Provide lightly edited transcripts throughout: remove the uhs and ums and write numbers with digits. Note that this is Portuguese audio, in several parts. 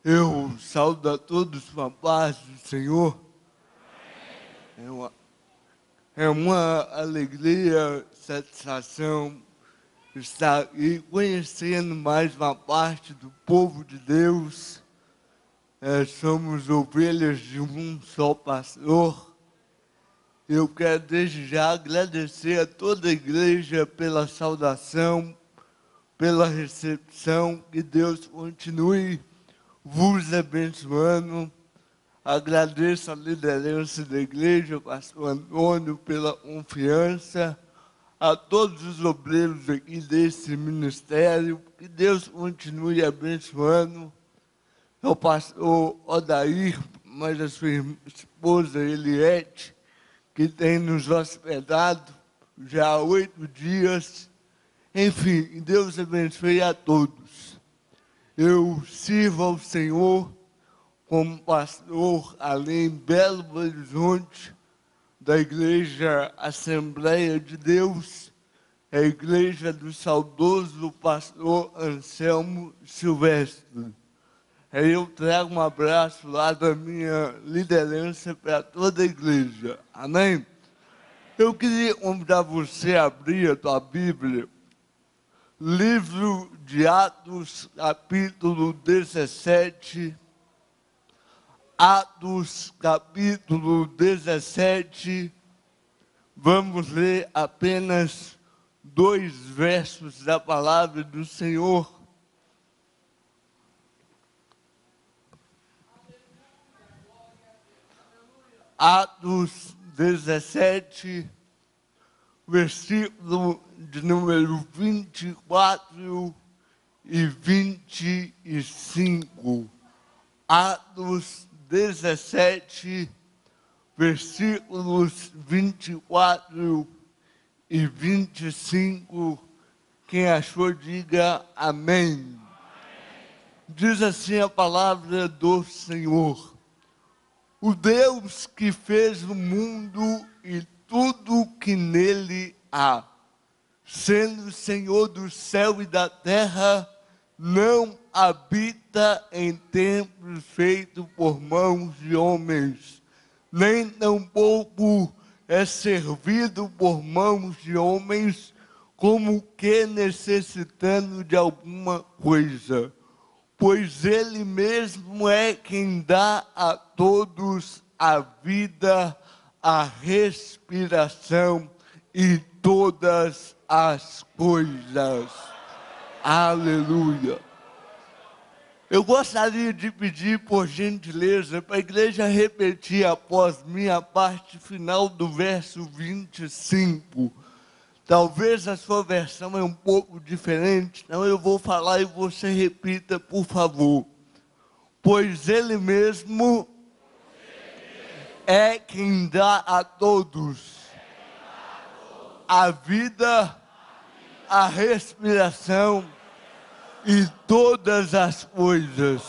Eu saúdo a todos com a paz do Senhor. É uma alegria, satisfação estar aqui conhecendo mais uma parte do povo de Deus. Somos ovelhas de um só pastor. Eu quero desde já agradecer a toda a igreja pela saudação, pela recepção. Que Deus continue vos abençoando. Agradeço a liderança da igreja, pastor Antônio, pela confiança, a todos os obreiros aqui desse ministério. Que Deus continue abençoando. O pastor Odair, mas a sua esposa Eliette, que tem nos hospedado já há 8 dias. Enfim, Deus abençoe a todos. Eu sirvo ao Senhor como pastor ali em Belo Horizonte, da Igreja Assembleia de Deus, a igreja do saudoso pastor Anselmo Silvestre. Aí eu trago um abraço lá da minha liderança para toda a igreja. Amém? Eu queria convidar você a abrir a tua Bíblia, livro de Atos, capítulo 17. Atos, capítulo 17. Vamos ler apenas 2 versos da palavra do Senhor. Atos 17, versículo de número 24 e 25. Atos 17, versículos 24 e 25. Quem achou, diga amém. Amém. Diz assim a palavra do Senhor. O Deus que fez o mundo e tudo que nele há, sendo Senhor do céu e da terra, não habita em templos feitos por mãos de homens, nem tampouco é servido por mãos de homens, como que necessitando de alguma coisa. Pois Ele mesmo é quem dá a todos a vida, a respiração e todas as coisas. Aleluia. Eu gostaria de pedir, por gentileza, para a igreja repetir após mim a parte final do verso 25. Talvez a sua versão é um pouco diferente, então eu vou falar e você repita, por favor. Pois Ele mesmo é quem dá a todos a vida, a respiração e todas as coisas.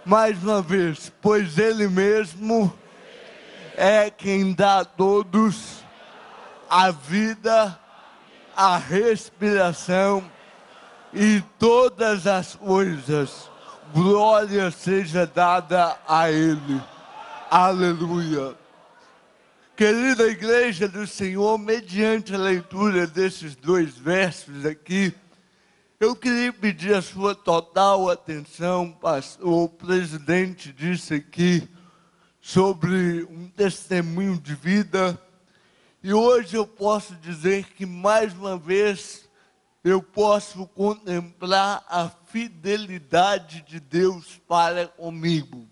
Mais uma vez, pois Ele mesmo é quem dá a todos a vida, a respiração e todas as coisas. Glória seja dada a Ele. Aleluia. Querida igreja do Senhor, mediante a leitura desses 2 versos aqui, eu queria pedir a sua total atenção, pastor. O presidente disse aqui sobre um testemunho de vida. E hoje eu posso dizer que, mais uma vez, eu posso contemplar a fidelidade de Deus para comigo.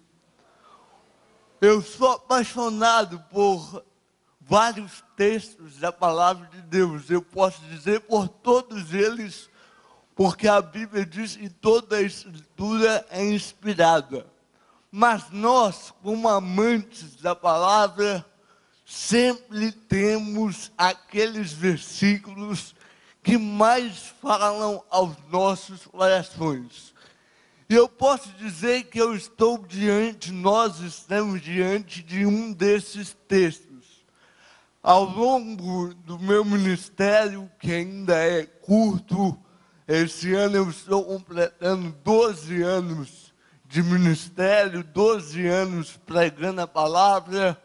Eu sou apaixonado por vários textos da palavra de Deus. Eu posso dizer por todos eles, porque a Bíblia diz que toda a Escritura é inspirada. Mas nós, como amantes da palavra, sempre temos aqueles versículos que mais falam aos nossos corações. E eu posso dizer que nós estamos diante de um desses textos. Ao longo do meu ministério, que ainda é curto, esse ano eu estou completando 12 anos de ministério, 12 anos pregando a palavra.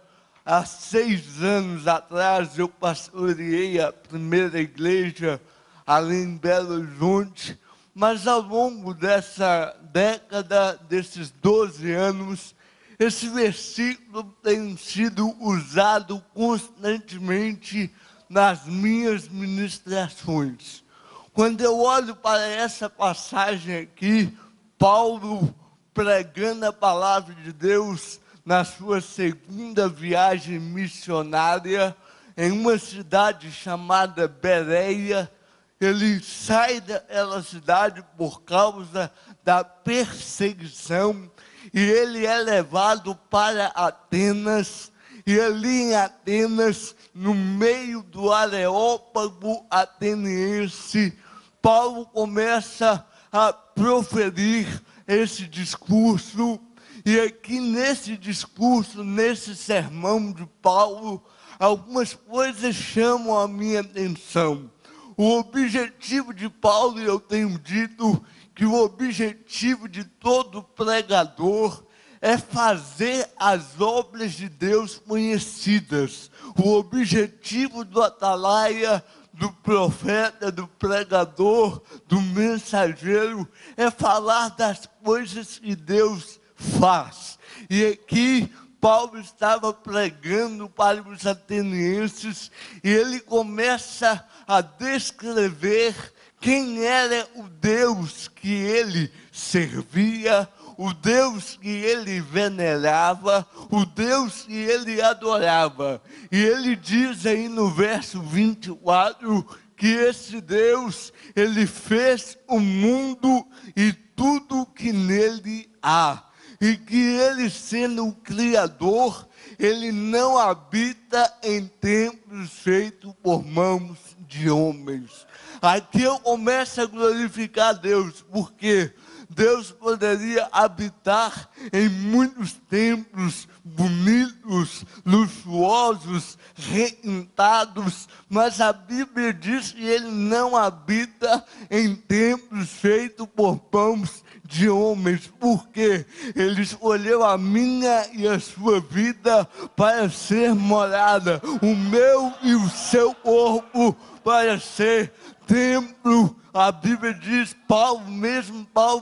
Há 6 anos atrás eu pastoreei a primeira igreja ali em Belo Horizonte, mas ao longo dessa década, desses 12 anos, esse versículo tem sido usado constantemente nas minhas ministrações. Quando eu olho para essa passagem aqui, Paulo pregando a palavra de Deus na sua segunda viagem missionária, em uma cidade chamada Bereia, ele sai daquela cidade por causa da perseguição, e ele é levado para Atenas, e ali em Atenas, no meio do Areópago ateniense, Paulo começa a proferir esse discurso. E aqui nesse discurso, nesse sermão de Paulo, algumas coisas chamam a minha atenção. O objetivo de Paulo, e eu tenho dito que o objetivo de todo pregador é fazer as obras de Deus conhecidas. O objetivo do atalaia, do profeta, do pregador, do mensageiro, é falar das coisas que Deus faz. E aqui Paulo estava pregando para os atenienses, e ele começa a descrever quem era o Deus que ele servia, o Deus que ele venerava, o Deus que ele adorava. E ele diz aí no verso 24 que esse Deus, ele fez o mundo e tudo que nele há. E que ele, sendo o Criador, ele não habita em templos feitos por mãos de homens. Aqui eu começo a glorificar Deus, porque Deus poderia habitar em muitos templos bonitos, luxuosos, requintados, mas a Bíblia diz que ele não habita em templos feitos por mãos de homens, porque ele escolheu a minha e a sua vida para ser morada, o meu e o seu corpo para ser templo. A Bíblia diz, Paulo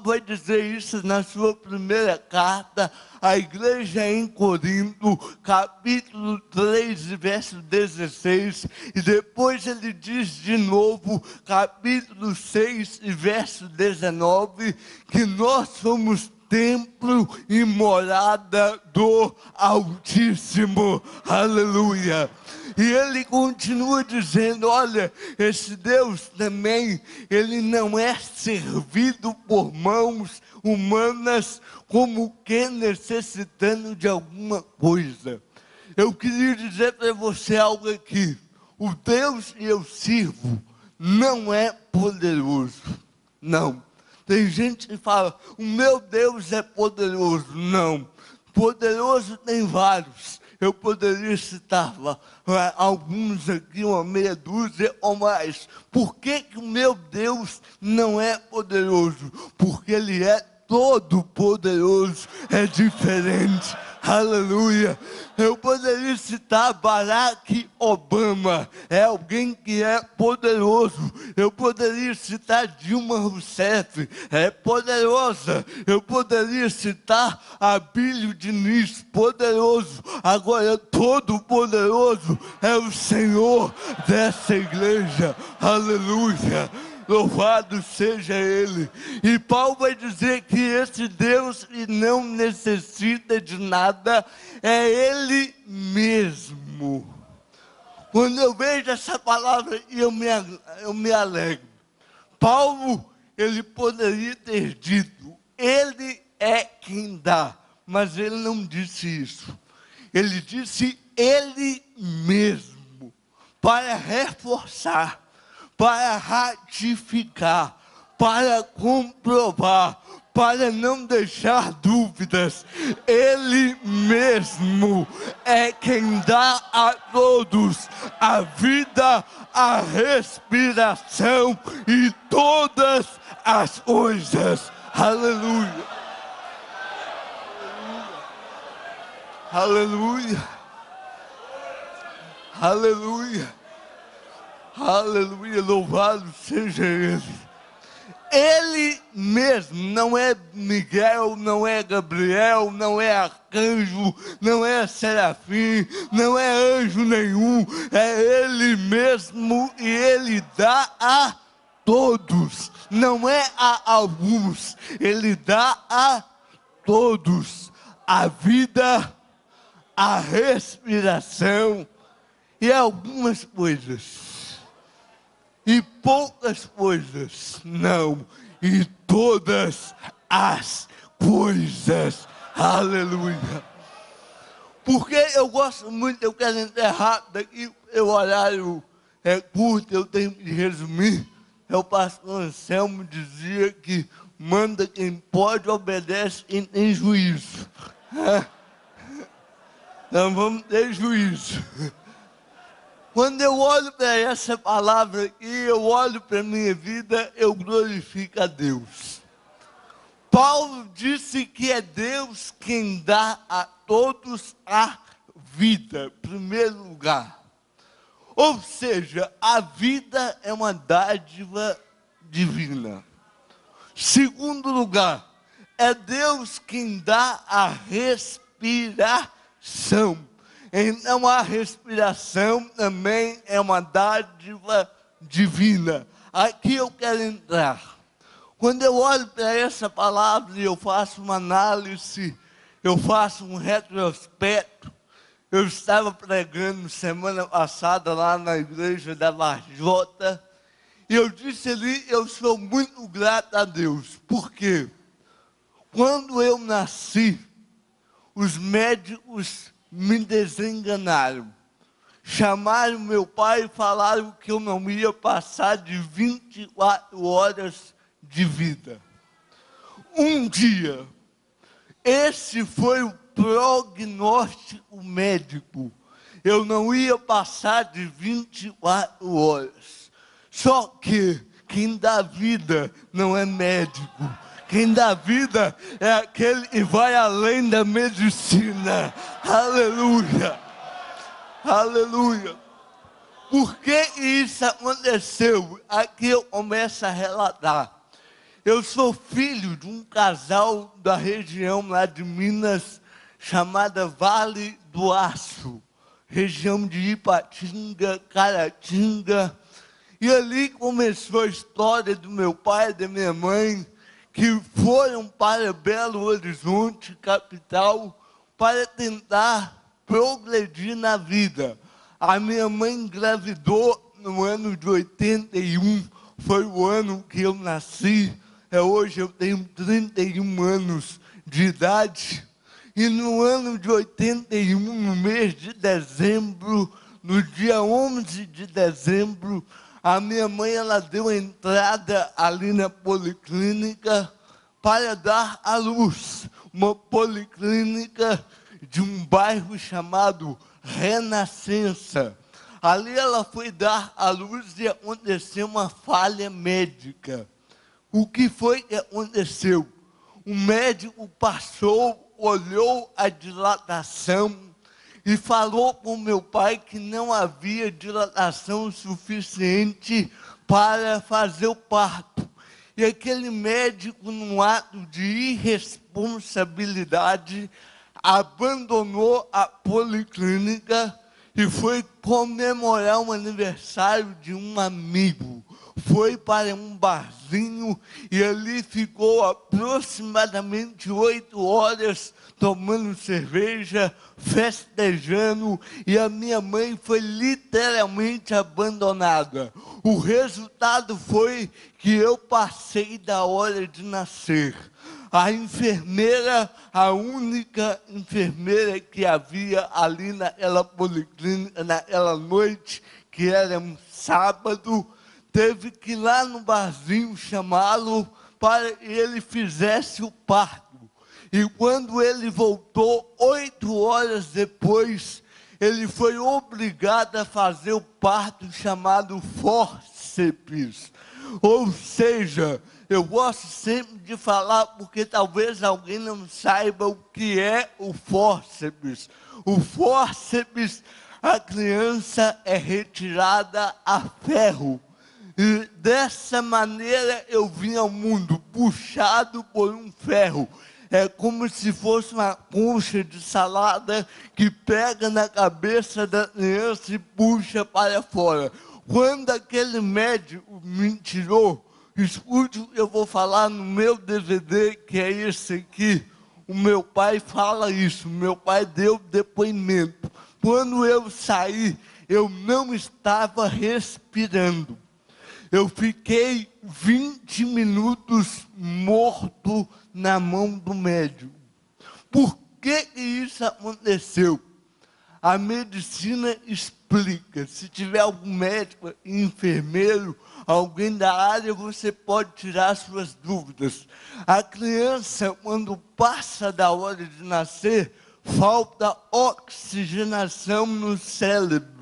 vai dizer isso na sua primeira carta à igreja em Corinto, capítulo 3, verso 16, e depois ele diz de novo, capítulo 6, verso 19, que nós somos templo e morada do Altíssimo. Aleluia! E ele continua dizendo, olha, esse Deus também, ele não é servido por mãos humanas como que necessitando de alguma coisa. Eu queria dizer para você algo aqui. O Deus que eu sirvo não é poderoso. Não. Tem gente que fala, o meu Deus é poderoso. Não. Poderoso tem vários. Eu poderia citar alguns aqui, uma meia dúzia ou mais. Por que o meu Deus não é poderoso? Porque Ele é todo poderoso, é diferente. Aleluia. Eu poderia citar Barack Obama, é alguém que é poderoso. Eu poderia citar Dilma Rousseff, é poderosa. Eu poderia citar Abílio Diniz, poderoso. Agora, todo poderoso é o Senhor dessa igreja. Aleluia. Louvado seja Ele. E Paulo vai dizer que esse Deus que não necessita de nada é Ele mesmo. Quando eu vejo essa palavra, eu me alegro. Paulo, ele poderia ter dito, Ele é quem dá, mas ele não disse isso. Ele disse Ele mesmo, para reforçar, para ratificar, para comprovar, para não deixar dúvidas. Ele mesmo é quem dá a todos a vida, a respiração e todas as coisas. Aleluia. Aleluia. Aleluia. Aleluia. Louvado seja Ele. Ele mesmo, não é Miguel, não é Gabriel, não é arcanjo, não é serafim, não é anjo nenhum, é Ele mesmo e Ele dá a todos, não é a alguns, Ele dá a todos a vida, a respiração e algumas coisas. E poucas coisas, não, e todas as coisas, aleluia. Porque eu gosto muito, eu quero entrar rápido aqui, o horário é curto, eu tenho que resumir. O pastor Anselmo dizia que manda quem pode, obedece quem tem juízo. Então vamos ter juízo. Quando eu olho para essa palavra aqui, eu olho para a minha vida, eu glorifico a Deus. Paulo disse que é Deus quem dá a todos a vida, em primeiro lugar. Ou seja, a vida é uma dádiva divina. Segundo lugar, é Deus quem dá a respiração. Então a respiração também é uma dádiva divina. Aqui eu quero entrar. Quando eu olho para essa palavra e eu faço uma análise, eu faço um retrospecto. Eu estava pregando semana passada lá na igreja da Varjota. E eu disse ali, eu sou muito grato a Deus. Por quê? Quando eu nasci, os médicos me desenganaram. Chamaram meu pai e falaram que eu não ia passar de 24 horas de vida. Um dia, esse foi o prognóstico médico. Eu não ia passar de 24 horas. Só que quem dá vida não é médico. Quem dá vida é aquele que vai além da medicina. Aleluia. Aleluia. Por que isso aconteceu? Aqui eu começo a relatar. Eu sou filho de um casal da região lá de Minas, chamada Vale do Aço. Região de Ipatinga, Caratinga. E ali começou a história do meu pai e da minha mãe, que foram para Belo Horizonte, capital, para tentar progredir na vida. A minha mãe engravidou no ano de 81, foi o ano que eu nasci. Hoje eu tenho 31 anos de idade. E no ano de 81, no mês de dezembro, no dia 11 de dezembro, a minha mãe ela deu entrada ali na policlínica para dar à luz. Uma policlínica de um bairro chamado Renascença. Ali ela foi dar à luz e aconteceu uma falha médica. O que foi que aconteceu? O médico passou, olhou a dilatação e falou com meu pai que não havia dilatação suficiente para fazer o parto. E aquele médico, num ato de irresponsabilidade, abandonou a policlínica e foi comemorar um aniversário de um amigo. Foi para um barzinho e ali ficou aproximadamente 8 horas tomando cerveja, festejando, e a minha mãe foi literalmente abandonada. O resultado foi que eu passei da hora de nascer. A enfermeira, a única enfermeira que havia ali naquela policlínica, naquela noite, que era um sábado, teve que ir lá no barzinho chamá-lo para que ele fizesse o parto. E quando ele voltou, 8 horas depois, ele foi obrigado a fazer o parto chamado fórceps. Ou seja, eu gosto sempre de falar, porque talvez alguém não saiba o que é o fórceps. O fórceps, a criança é retirada a ferro. E dessa maneira eu vim ao mundo, puxado por um ferro. É como se fosse uma concha de salada que pega na cabeça da criança e puxa para fora. Quando aquele médico me tirou, escute o que eu vou falar no meu DVD, que é esse aqui. O meu pai fala isso, meu pai deu depoimento. Quando eu saí, eu não estava respirando. Eu fiquei 20 minutos morto na mão do médico. Por que isso aconteceu? A medicina explica. Se tiver algum médico, enfermeiro, alguém da área, você pode tirar suas dúvidas. A criança, quando passa da hora de nascer, falta oxigenação no cérebro.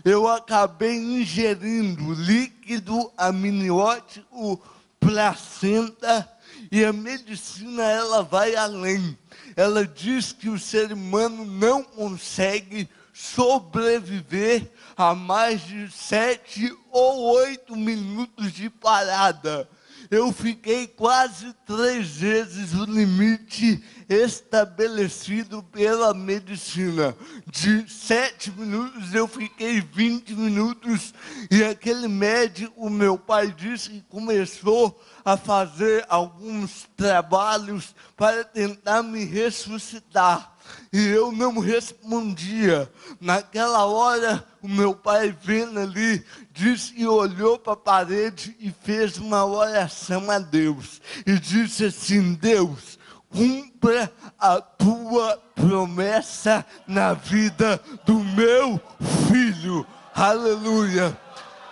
Eu acabei ingerindo líquido amniótico, placenta, e a medicina ela vai além. Ela diz que o ser humano não consegue sobreviver a mais de 7 ou 8 minutos de parada. Eu fiquei quase 3 vezes o limite estabelecido pela medicina. De 7 minutos eu fiquei 20 minutos e aquele médico, meu pai disse que começou a fazer alguns trabalhos para tentar me ressuscitar. E eu não respondia. Naquela hora, o meu pai vendo ali, disse que olhou para a parede e fez uma oração a Deus. E disse assim: Deus, cumpra a tua promessa na vida do meu filho. Aleluia.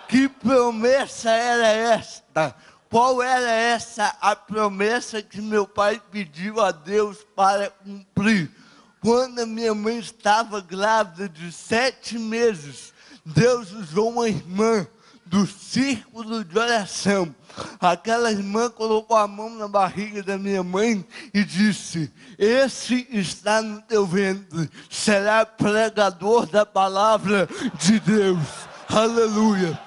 Que promessa era esta? Qual era a promessa que meu pai pediu a Deus para cumprir? Quando a minha mãe estava grávida de 7 meses, Deus usou uma irmã do círculo de oração. Aquela irmã colocou a mão na barriga da minha mãe e disse: esse está no teu ventre, será pregador da palavra de Deus. Aleluia.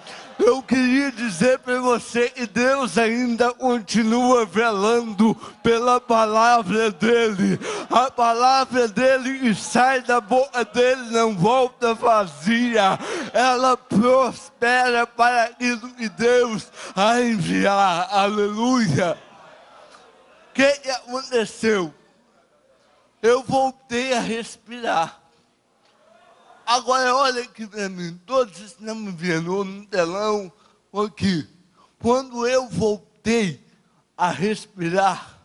Eu queria dizer para você que Deus ainda continua velando pela palavra dEle. A palavra dEle que sai da boca dEle não volta vazia. Ela prospera para aquilo que Deus a enviar. Aleluia. O que aconteceu? Eu voltei a respirar. Agora olha aqui para mim, todos estão me vendo, ou no telão, ou aqui. Quando eu voltei a respirar,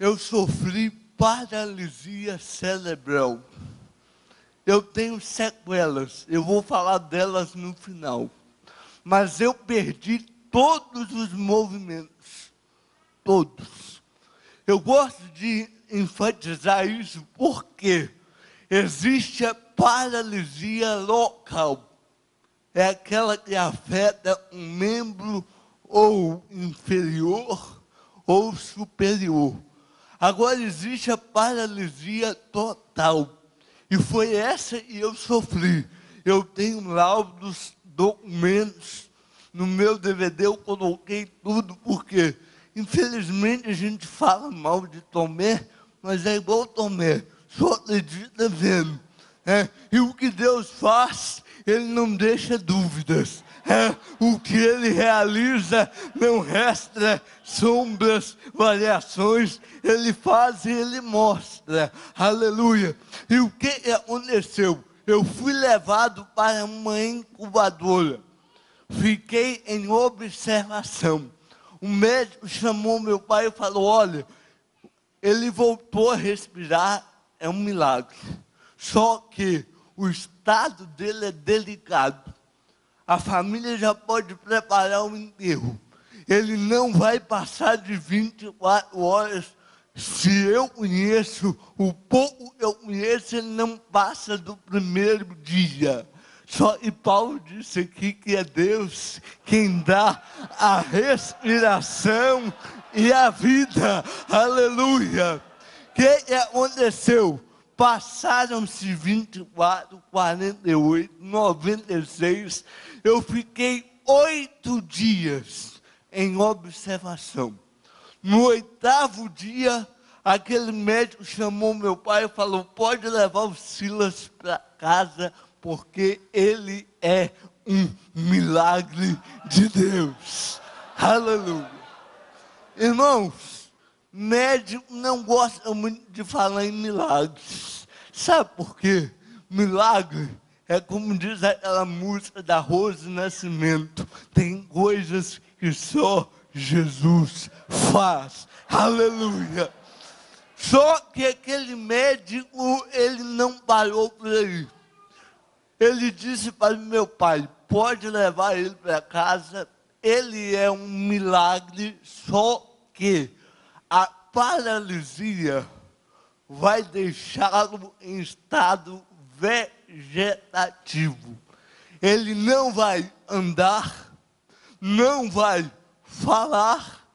eu sofri paralisia cerebral. Eu tenho sequelas, eu vou falar delas no final. Mas eu perdi todos os movimentos, todos. Eu gosto de enfatizar isso porque existe a paralisia local. É aquela que afeta um membro ou inferior ou superior. Agora existe a paralisia total. E foi essa que eu sofri. Eu tenho laudos, documentos. No meu DVD eu coloquei tudo, porque infelizmente a gente fala mal de Tomé, mas é igual Tomé. Só acredita vendo. E o que Deus faz, Ele não deixa dúvidas. O que Ele realiza não resta sombras, variações. Ele faz e Ele mostra. Aleluia. E o que aconteceu? Eu fui levado para uma incubadora. Fiquei em observação. O médico chamou meu pai e falou: olha, ele voltou a respirar, é um milagre. Só que o estado dele é delicado. A família já pode preparar o enterro. Ele não vai passar de 24 horas. Se eu conheço, o pouco que eu conheço, ele não passa do primeiro dia. Só que Paulo disse aqui que é Deus quem dá a respiração e a vida. Aleluia! O que aconteceu? Passaram-se 24, 48, 96. Eu fiquei 8 dias em observação. No 8º dia, aquele médico chamou meu pai e falou: pode levar o Silas para casa, porque ele é um milagre de Deus. Aleluia. Irmãos, médico não gosta muito de falar em milagres. Sabe por quê? Milagre é como diz aquela música da Rose Nascimento. Tem coisas que só Jesus faz. Aleluia. Só que aquele médico, ele não parou por aí. Ele disse para meu pai: pode levar ele para casa, ele é um milagre, só que a paralisia vai deixá-lo em estado vegetativo. Ele não vai andar, não vai falar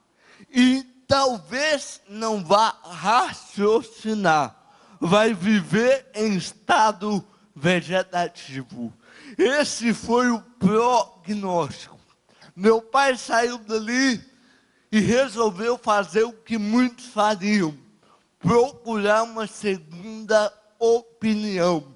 e talvez não vá raciocinar. Vai viver em estado vegetativo. Esse foi o prognóstico. Meu pai saiu dali e resolveu fazer o que muitos fariam: procurar uma segunda opinião.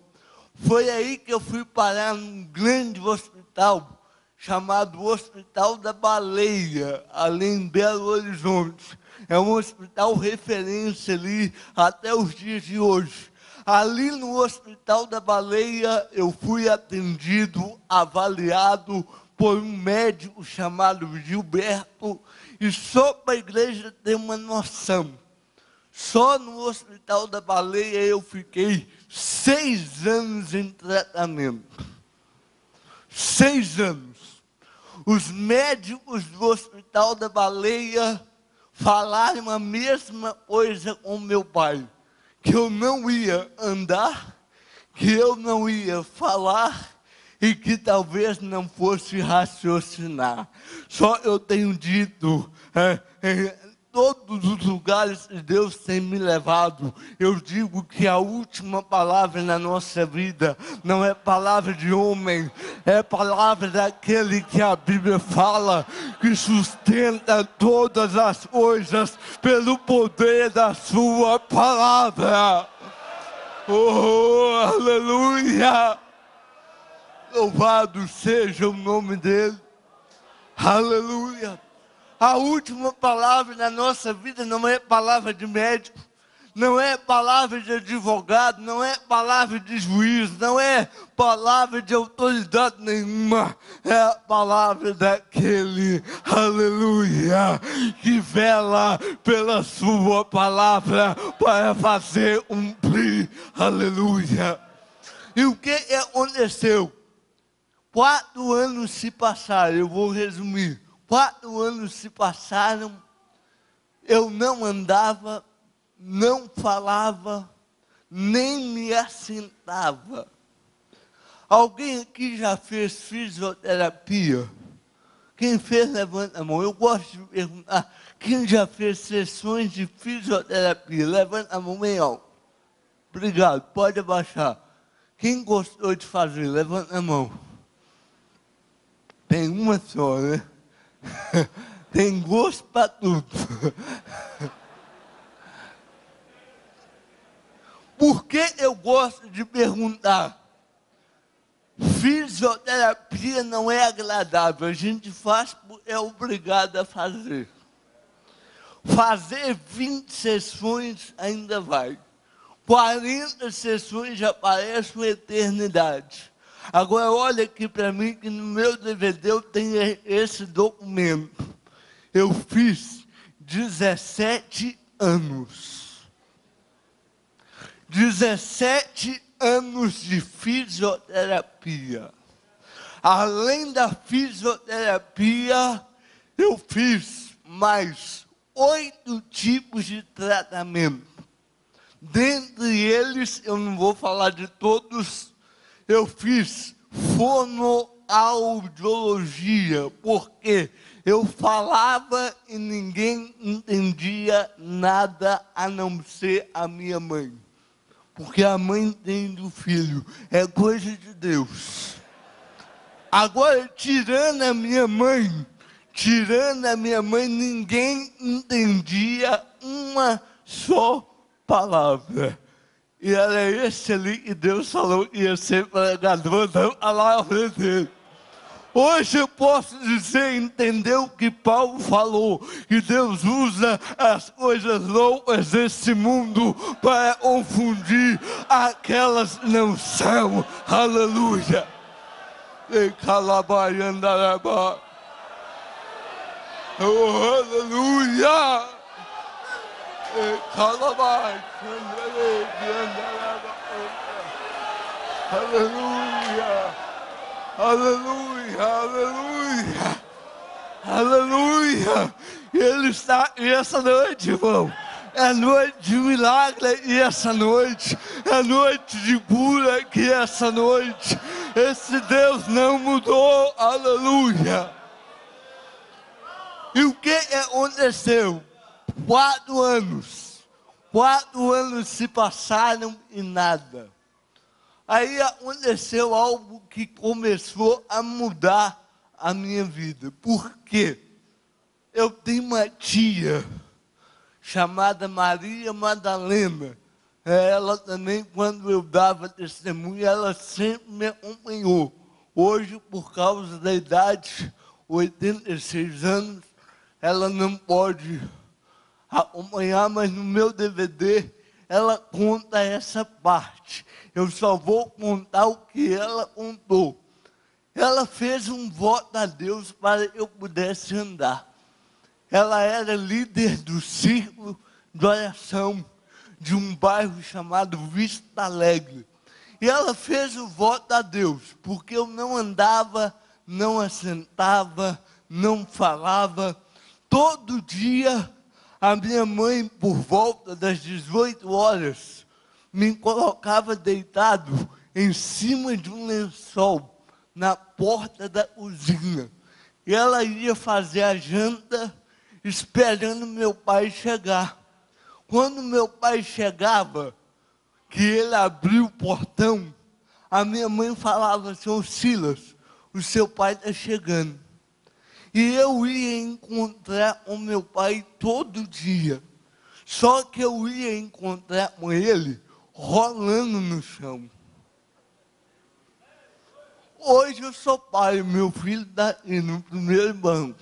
Foi aí que eu fui parar num grande hospital chamado Hospital da Baleia, ali em Belo Horizonte. É um hospital referência ali até os dias de hoje. Ali no Hospital da Baleia eu fui atendido, avaliado por um médico chamado Gilberto. E só para a igreja ter uma noção, só no Hospital da Baleia eu fiquei 6 anos em tratamento. 6 anos. Os médicos do Hospital da Baleia falaram a mesma coisa com meu pai: que eu não ia andar, que eu não ia falar e que talvez não fosse raciocinar. Só eu tenho dito, em todos os lugares que Deus tem me levado, eu digo que a última palavra na nossa vida não é palavra de homem, é palavra daquele que a Bíblia fala, que sustenta todas as coisas pelo poder da sua palavra. Oh, aleluia! Louvado seja o nome dele. Aleluia! A última palavra na nossa vida não é palavra de médico, não é palavra de advogado, não é palavra de juiz, não é palavra de autoridade nenhuma. É a palavra daquele, aleluia, que vela pela sua palavra para fazer cumprir, aleluia. E o que aconteceu? 4 anos se passaram, eu vou resumir. 4 anos se passaram, eu não andava, não falava, nem me assentava. Alguém aqui já fez fisioterapia? Quem fez, levanta a mão. Eu gosto de perguntar: quem já fez sessões de fisioterapia? Levanta a mão bem alto. Obrigado, pode abaixar. Quem gostou de fazer? Levanta a mão. Tem uma só, né? Tem gosto para tudo. Por que eu gosto de perguntar? Fisioterapia não é agradável, a gente faz porque é obrigado a fazer. Fazer 20 sessões ainda vai. 40 sessões já parece uma eternidade. Agora olha aqui para mim, que no meu DVD eu tenho esse documento. Eu fiz 17 anos. 17 anos de fisioterapia. Além da fisioterapia, eu fiz mais 8 tipos de tratamento. Dentre eles, eu não vou falar de todos, eu fiz fonoaudiologia, porque eu falava e ninguém entendia nada a não ser a minha mãe. Porque a mãe entende o filho, é coisa de Deus. Agora, tirando a minha mãe, ninguém entendia uma só palavra. E era esse ali que Deus falou que ia ser pregador da palavra dele. Hoje eu posso dizer, entender o que Paulo falou, que Deus usa as coisas loucas desse mundo para confundir aquelas que não são. Aleluia. E calabaiandarabá. Oh, aleluia. E calabaiandarabá. Aleluia. Aleluia, aleluia, aleluia. Ele está aqui essa noite, irmão. É noite de milagre aqui essa noite. É noite de cura aqui essa noite. Esse Deus não mudou, aleluia. E o que aconteceu? 4 anos. 4 anos se passaram e nada. Aí aconteceu algo que começou a mudar a minha vida. Por quê? Eu tenho uma tia chamada Maria Madalena. Ela também, quando eu dava testemunho, ela sempre me acompanhou. Hoje, por causa da idade, 86 anos, ela não pode acompanhar, mas no meu DVD ela conta essa parte. Eu só vou contar o que ela contou. Ela fez um voto a Deus para que eu pudesse andar. Ela era líder do círculo de oração de um bairro chamado Vista Alegre. E ela fez o voto a Deus, porque eu não andava, não assentava, não falava. Todo dia, a minha mãe, por volta das 18 horas, me colocava deitado em cima de um lençol, na porta da cozinha. E ela ia fazer a janta, esperando meu pai chegar. Quando meu pai chegava, que ele abriu o portão, a minha mãe falava assim: ô Silas, o seu pai está chegando. E eu ia encontrar o meu pai todo dia. Só que eu ia encontrar com ele rolando no chão. Hoje eu sou pai, meu filho está aí no primeiro banco.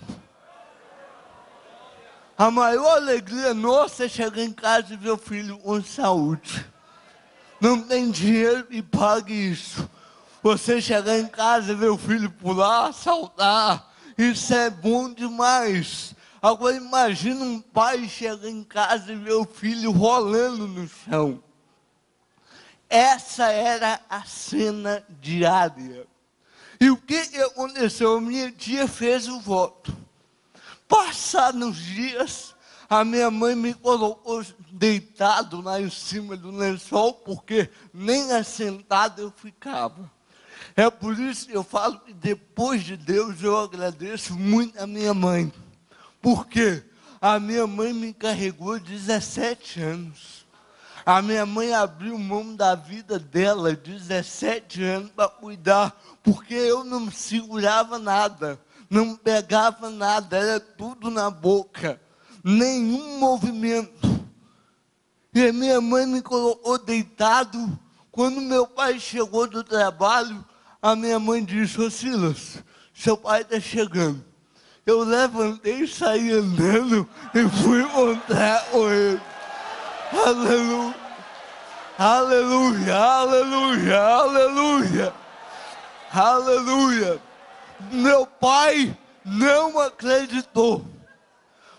A maior alegria nossa é chegar em casa e ver o filho com saúde. Não tem dinheiro e pague isso. Você chegar em casa e ver o filho pular, saltar, isso é bom demais. Agora imagina um pai chegar em casa e ver o filho rolando no chão. Essa era a cena diária. E o que aconteceu? Minha tia fez o voto. Passados uns dias, a minha mãe me colocou deitado lá em cima do lençol, porque nem assentado eu ficava. É por isso que eu falo que depois de Deus eu agradeço muito a minha mãe. Porque a minha mãe me carregou 17 anos. A minha mãe abriu mão da vida dela, 17 anos, para cuidar, porque eu não segurava nada, não pegava nada, era tudo na boca, nenhum movimento. E a minha mãe me colocou deitado. Quando meu pai chegou do trabalho, a minha mãe disse: ô Silas, seu pai está chegando. Eu levantei, saí andando e fui encontrar com ele. Aleluia, aleluia, aleluia, aleluia, aleluia. Meu pai não acreditou.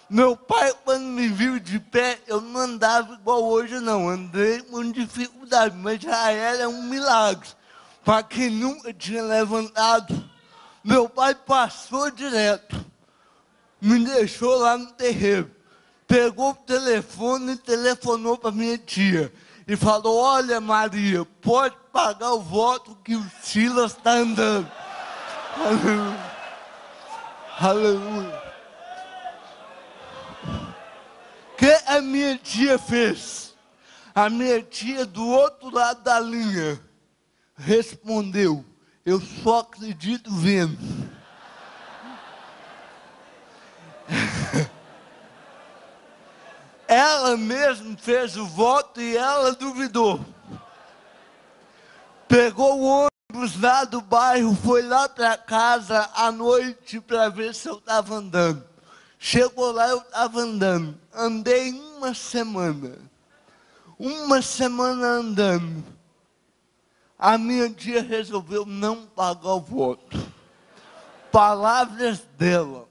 Meu pai, quando me viu de pé, eu não andava igual hoje não, andei com dificuldade, mas já era um milagre. Para quem nunca tinha levantado, meu pai passou direto, me deixou lá no terreiro. Pegou o telefone e telefonou para minha tia. E falou: olha Maria, pode pagar o voto que o Silas está andando. Aleluia. Aleluia. O que a minha tia fez? A minha tia do outro lado da linha respondeu: eu só acredito vendo. Ela mesma fez o voto e ela duvidou. Pegou o ônibus lá do bairro, foi lá para casa à noite para ver se eu estava andando. Chegou lá, eu estava andando. Andei uma semana. Uma semana andando. A minha tia resolveu não pagar o voto. Palavras dela.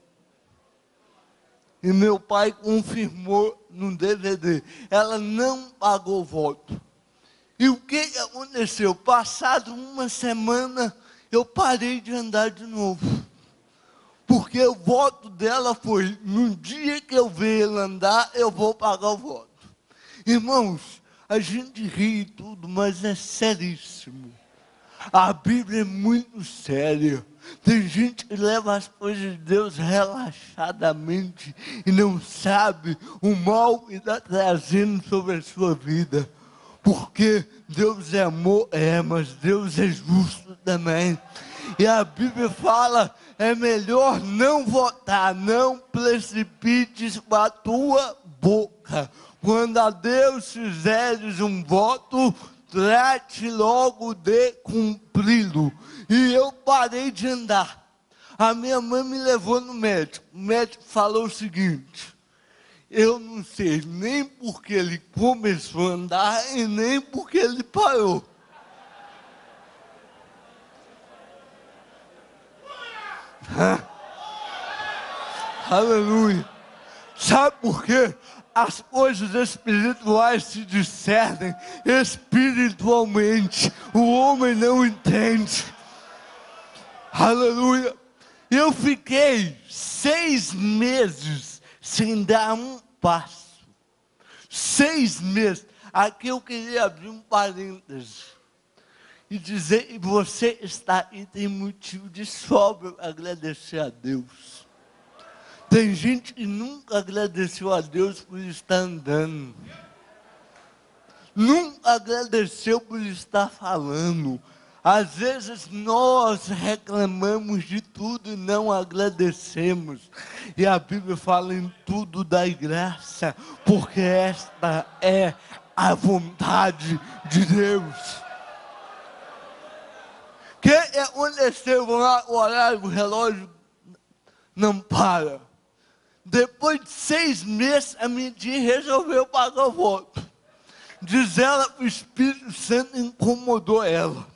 E meu pai confirmou no DVD. Ela não pagou o voto. E o que aconteceu? Passado uma semana, eu parei de andar de novo. Porque o voto dela foi: no dia que eu ver ele andar, eu vou pagar o voto. Irmãos, a gente ri e tudo, mas é seríssimo. A Bíblia é muito séria. Tem gente que leva as coisas de Deus relaxadamente e não sabe o mal que está trazendo sobre a sua vida. Porque Deus é amor, mas Deus é justo também. E a Bíblia fala: é melhor não votar, não precipites com a tua boca. Quando a Deus fizeres um voto, trate logo de cumpri-lo. E eu parei de andar. A minha mãe me levou no médico. O médico falou o seguinte: eu não sei nem porque ele começou a andar e nem porque ele parou. Aleluia. Sabe por quê? As coisas espirituais se discernem espiritualmente. O homem não entende. Aleluia. Eu fiquei 6 meses sem dar um passo. 6 meses. Aqui eu queria abrir um parênteses e dizer que você está e tem motivo de sobra agradecer a Deus. Tem gente que nunca agradeceu a Deus por estar andando. Nunca agradeceu por estar falando. Às vezes nós reclamamos de tudo e não agradecemos. E a Bíblia fala: em tudo dai graça, porque esta é a vontade de Deus. O que aconteceu? Vamos lá orar, o relógio não para. Depois de 6 meses, a minha tia resolveu pagar o voto. Diz ela que o Espírito Santo incomodou ela.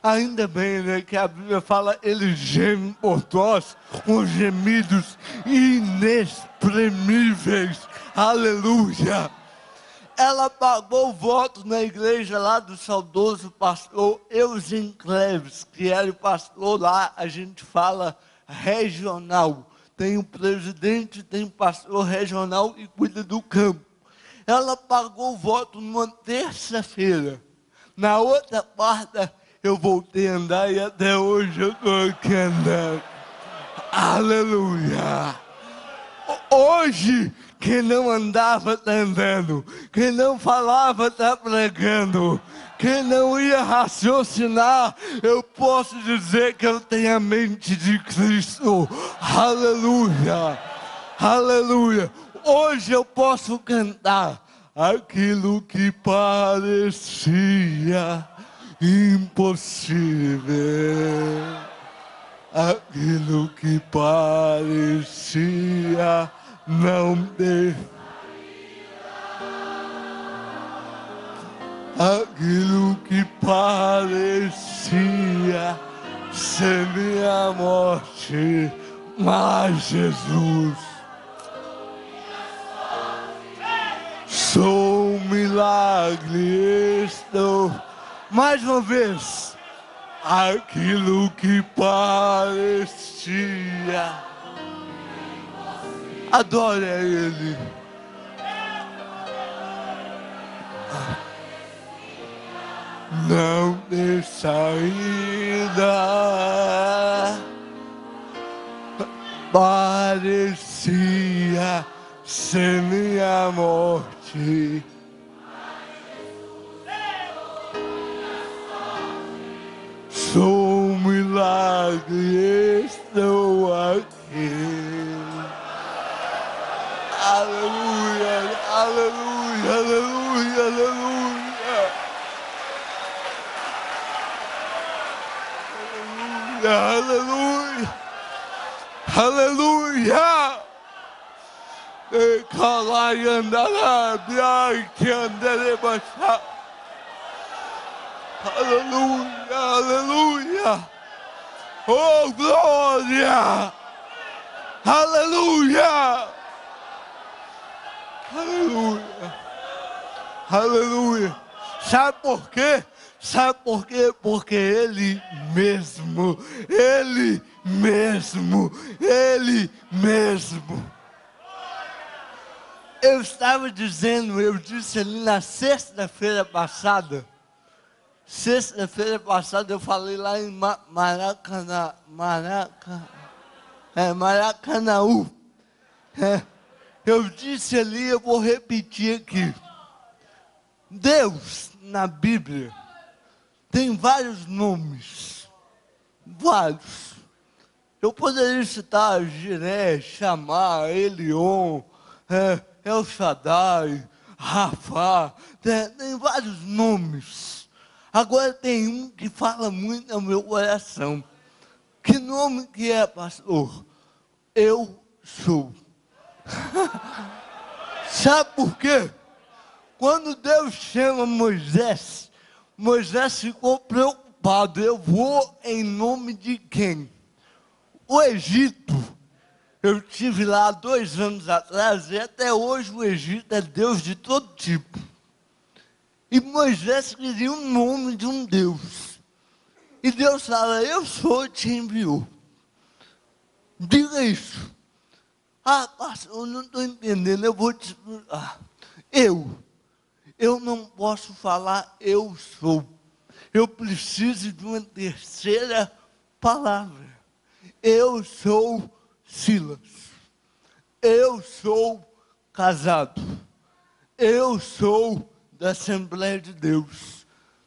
Ainda bem, né, que a Bíblia fala: ele geme por nós com gemidos inexprimíveis. Aleluia. Ela pagou o voto na igreja lá do saudoso pastor Eusen Cleves, que era o pastor lá, a gente fala regional. Tem o presidente, tem o pastor regional e cuida do campo. Ela pagou o voto numa terça-feira. Na outra quarta, eu voltei a andar e até hoje eu estou aqui andando. Aleluia! Hoje, quem não andava está andando. Quem não falava está pregando. Quem não ia raciocinar, eu posso dizer que eu tenho a mente de Cristo. Aleluia! Aleluia! Hoje eu posso cantar aquilo que parecia impossível. Aquilo que parecia não ter. Aquilo que parecia ser minha morte, mas Jesus, sou um milagre, estou. Mais uma vez, aquilo que parecia. Adore a Ele. Não tem de saída. Parecia ser minha morte. Sou um milagre, estou aqui. Aleluia, aleluia, aleluia, aleluia. Aleluia, aleluia. E calai andará, que andarei baixar. Aleluia, aleluia. Oh, glória. Aleluia. Aleluia. Aleluia. Sabe por quê? Sabe por quê? Porque Ele mesmo. Eu disse ali na sexta-feira passada eu falei lá em Maracanaú. Eu disse ali, eu vou repetir aqui. Deus, na Bíblia, tem vários nomes. Vários. Eu poderia citar Jiré, Chamar, Elion, El Shaddai, Rafá, tem vários nomes. Agora tem um que fala muito ao meu coração. Que nome que é, pastor? Eu sou. Sabe por quê? Quando Deus chama Moisés ficou preocupado. Eu vou em nome de quem? O Egito. Eu estive lá 2 anos atrás e até hoje o Egito é Deus de todo tipo. E Moisés queria o nome de um Deus. E Deus fala, eu sou, te enviou. Diga isso. Ah, pastor, eu não estou entendendo, eu vou te explicar. Eu não posso falar eu sou. Eu preciso de uma terceira palavra. Eu sou Silas. Eu sou casado. Eu sou da Assembleia de Deus.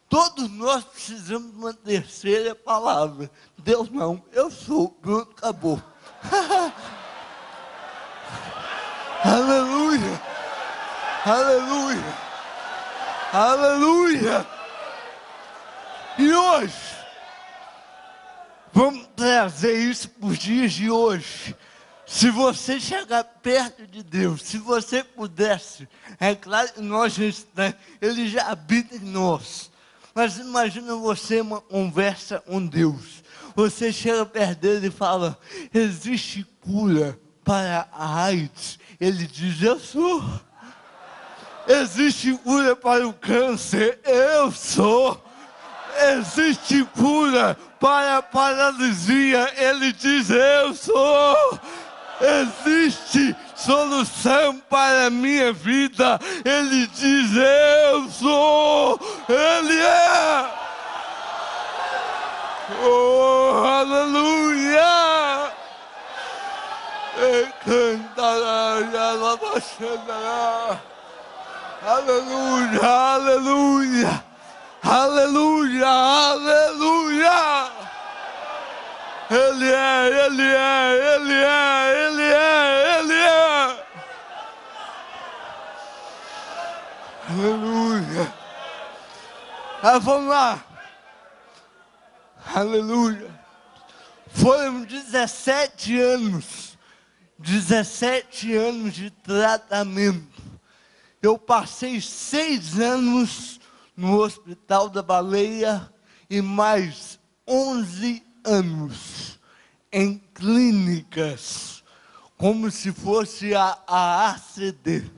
Todos nós precisamos de uma terceira palavra. Deus não, eu sou, pronto, acabou. Aleluia, aleluia, aleluia. E hoje, vamos trazer isso para os dias de hoje. Se você chegar perto de Deus, se você pudesse, é claro que nós estamos, Ele já habita em nós. Mas imagina você uma conversa com Deus. Você chega perto dele e fala, existe cura para a AIDS? Ele diz, eu sou. Existe cura para o câncer? Eu sou. Existe cura para a paralisia? Ele diz, eu sou. Existe solução para a minha vida? Ele diz, eu sou. Ele é. Oh, aleluia. E cantará, e alabaxará. Aleluia, aleluia. Aleluia, aleluia. Ele é, Ele é, Ele é, Ele é, Ele é. Aleluia. Vamos lá. Aleluia. Foram 17 anos de tratamento. Eu passei 6 anos no Hospital da Baleia e mais 11 anos em clínicas, como se fosse a ACD.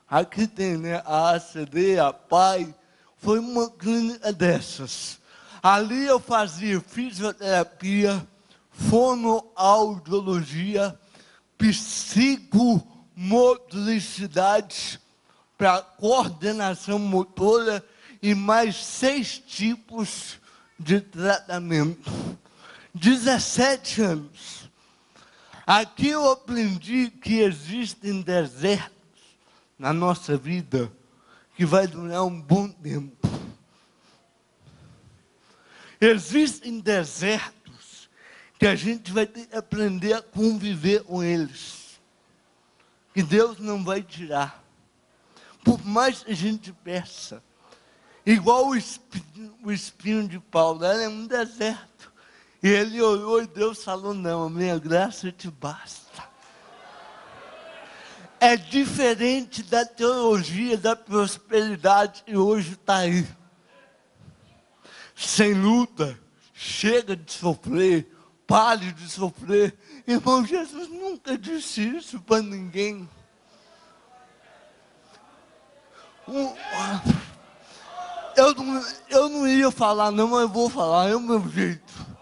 Aqui tem, né? A ACD, a PAI, foi uma clínica dessas. Ali eu fazia fisioterapia, fonoaudiologia, psicomotricidade para coordenação motora e mais 6 tipos de tratamento. 17 anos. Aqui eu aprendi que existem desertos na nossa vida que vai durar um bom tempo. Existem desertos que a gente vai ter que aprender a conviver com eles, que Deus não vai tirar, por mais que a gente peça. Igual o espinho de Paulo, era um deserto. E ele orou e Deus falou, não, a minha graça te basta. É diferente da teologia da prosperidade que hoje está aí. Sem luta, chega de sofrer, pare de sofrer. Irmão, Jesus nunca disse isso para ninguém. Eu não ia falar não, mas eu vou falar, é o meu jeito.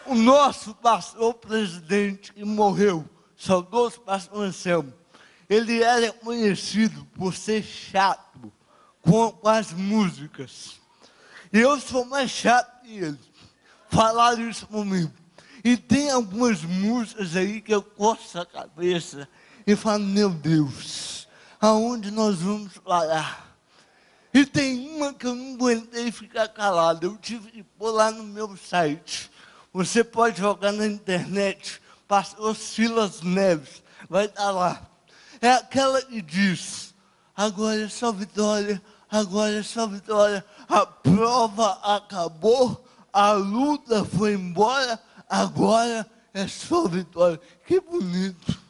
O nosso pastor presidente que morreu, saudoso pastor Anselmo, ele era conhecido por ser chato com as músicas. E eu sou mais chato que ele. Falaram isso comigo. E tem algumas músicas aí que eu coço a cabeça e falo, meu Deus, aonde nós vamos parar? E tem uma que eu não aguentei ficar calado. Eu tive que pôr lá no meu site. Você pode jogar na internet, pastor Silas Neves, vai estar lá. É aquela que diz, agora é só vitória, agora é só vitória. A prova acabou, a luta foi embora, agora é só vitória. Que bonito.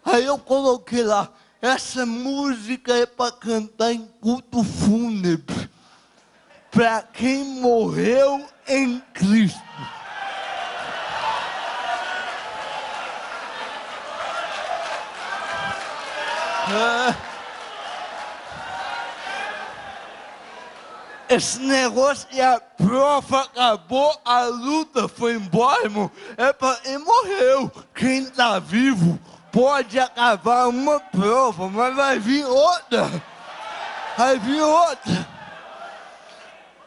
Aí eu coloquei lá, essa música é para cantar em culto fúnebre, para quem morreu em Cristo. Esse negócio que a prova acabou, a luta foi embora, irmão, é para quem morreu. Quem está vivo pode acabar uma prova, mas vai vir outra. Vai vir outra.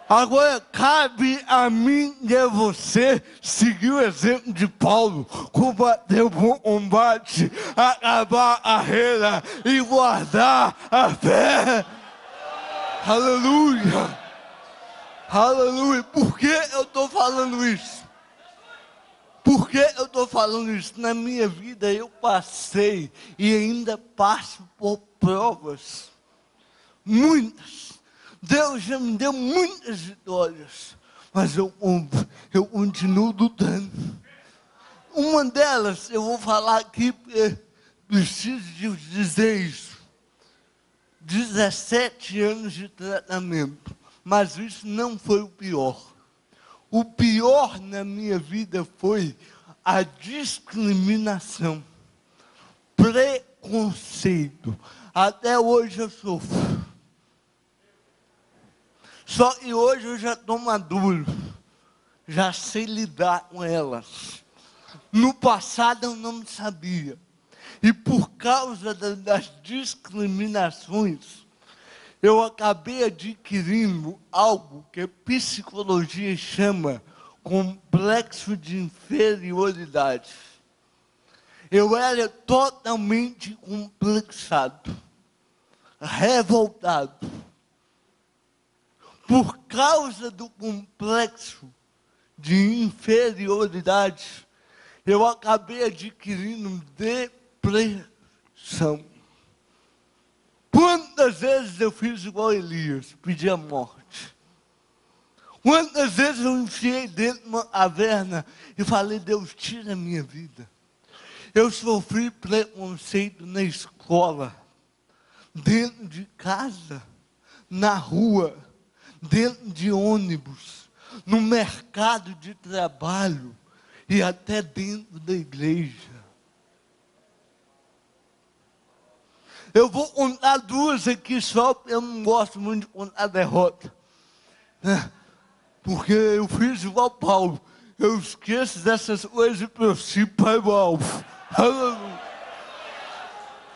Agora cabe a mim e a você seguir o exemplo de Paulo, combater o bom combate, acabar a carreira e guardar a fé. Aleluia. Aleluia. Por que eu estou falando isso? Por que eu estou falando isso? Na minha vida eu passei e ainda passo por provas. Muitas. Deus já me deu muitas vitórias. Mas eu continuo lutando. Uma delas, eu vou falar aqui, porque preciso dizer isso. 17 anos de tratamento. Mas isso não foi o pior. O pior na minha vida foi a discriminação, preconceito. Até hoje eu sofro. Só que hoje eu já estou maduro, já sei lidar com elas. No passado eu não sabia. E por causa das discriminações, eu acabei adquirindo algo que a psicologia chama complexo de inferioridade. Eu era totalmente complexado, revoltado. Por causa do complexo de inferioridade, eu acabei adquirindo depressão. Quantas vezes eu fiz igual Elias, pedi a morte? Quantas vezes eu enfiei dentro de uma caverna e falei, Deus, tira a minha vida. Eu sofri preconceito na escola, dentro de casa, na rua, dentro de ônibus, no mercado de trabalho e até dentro da igreja. Eu vou contar duas aqui só, porque eu não gosto muito de contar derrota. Né? Porque eu fiz igual Paulo. Eu esqueço dessas coisas e prossigo para igual. Aleluia.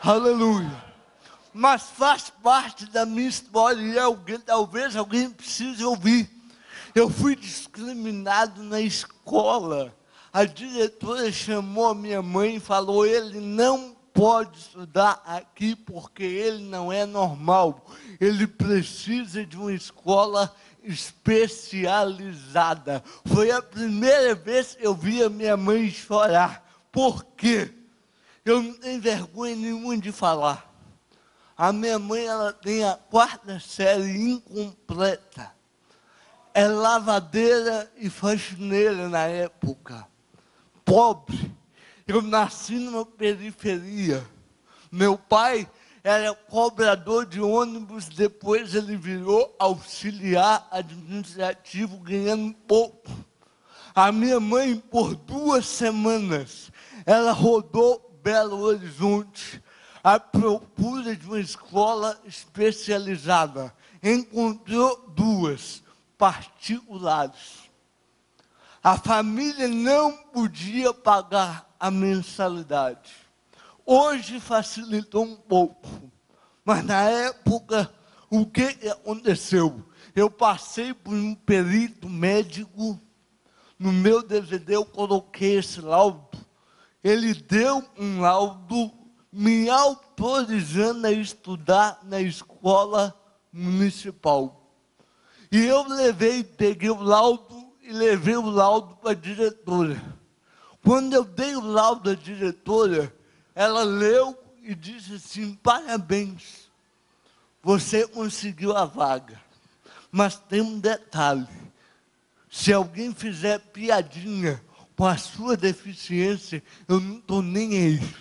Aleluia. mas faz parte da minha história e talvez alguém precise ouvir. Eu fui discriminado na escola. A diretora chamou a minha mãe e falou: ele não pode estudar aqui porque ele não é normal. Ele precisa de uma escola especializada. Foi a primeira vez que eu vi a minha mãe chorar. Por quê? Eu não tenho vergonha nenhuma de falar. A minha mãe, ela tem a 4ª série incompleta. É lavadeira e faxineira na época. Pobre. Eu nasci numa periferia. Meu pai era cobrador de ônibus, depois ele virou auxiliar administrativo, ganhando pouco. A minha mãe, por 2 semanas, ela rodou Belo Horizonte à procura de uma escola especializada. Encontrou 2 particulares. A família não podia pagar a mensalidade. Hoje facilitou um pouco, mas na época, o que aconteceu? Eu passei por um perito médico, no meu DVD eu coloquei esse laudo. Ele deu um laudo me autorizando a estudar na escola municipal. E eu peguei o laudo e levei o laudo para a diretora. Quando eu dei o laudo à diretora, ela leu e disse assim: parabéns, você conseguiu a vaga. Mas tem um detalhe: se alguém fizer piadinha com a sua deficiência, eu não estou nem aí.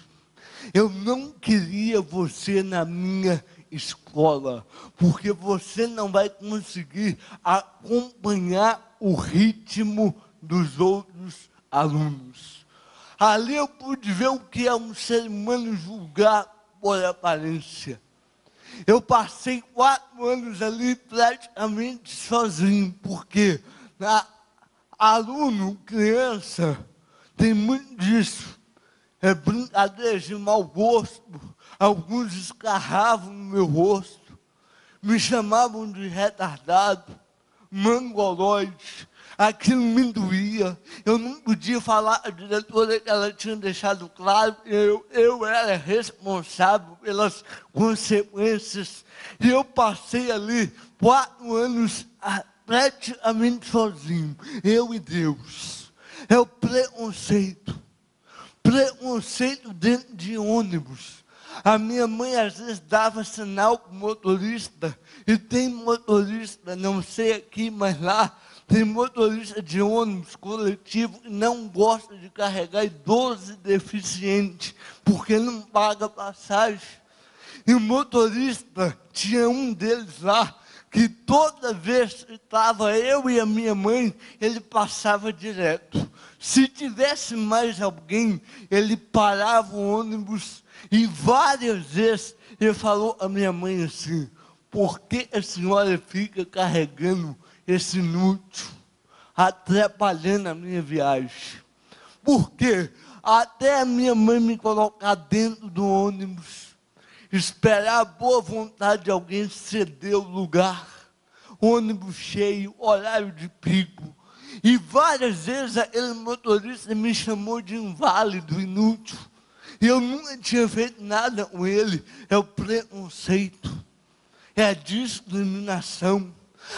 Eu não queria você na minha escola, porque você não vai conseguir acompanhar o ritmo dos outros alunos. Ali eu pude ver o que é um ser humano julgar por aparência. Eu passei 4 anos ali praticamente sozinho, porque aluno, criança, tem muito disso. É brincadeira de mau gosto. Alguns escarravam no meu rosto, me chamavam de retardado, mongoloide. Aquilo me doía. Eu não podia falar à diretora que ela tinha deixado claro que eu era responsável pelas consequências. E eu passei ali 4 anos praticamente sozinho, eu e Deus. É o preconceito dentro de ônibus. A minha mãe às vezes dava sinal para o motorista, e tem motorista, não sei aqui, mas lá, tem motorista de ônibus coletivo que não gosta de carregar idoso deficiente, porque não paga passagem. E o motorista, tinha um deles lá, que toda vez que estava eu e a minha mãe, ele passava direto. Se tivesse mais alguém, ele parava o ônibus e várias vezes ele falou à minha mãe assim: por que a senhora fica carregando esse inútil, atrapalhando a minha viagem? Porque até a minha mãe me colocar dentro do ônibus, esperar a boa vontade de alguém ceder o lugar, ônibus cheio, horário de pico. E várias vezes aquele motorista me chamou de inválido, inútil. E eu nunca tinha feito nada com ele. É o preconceito, é a discriminação.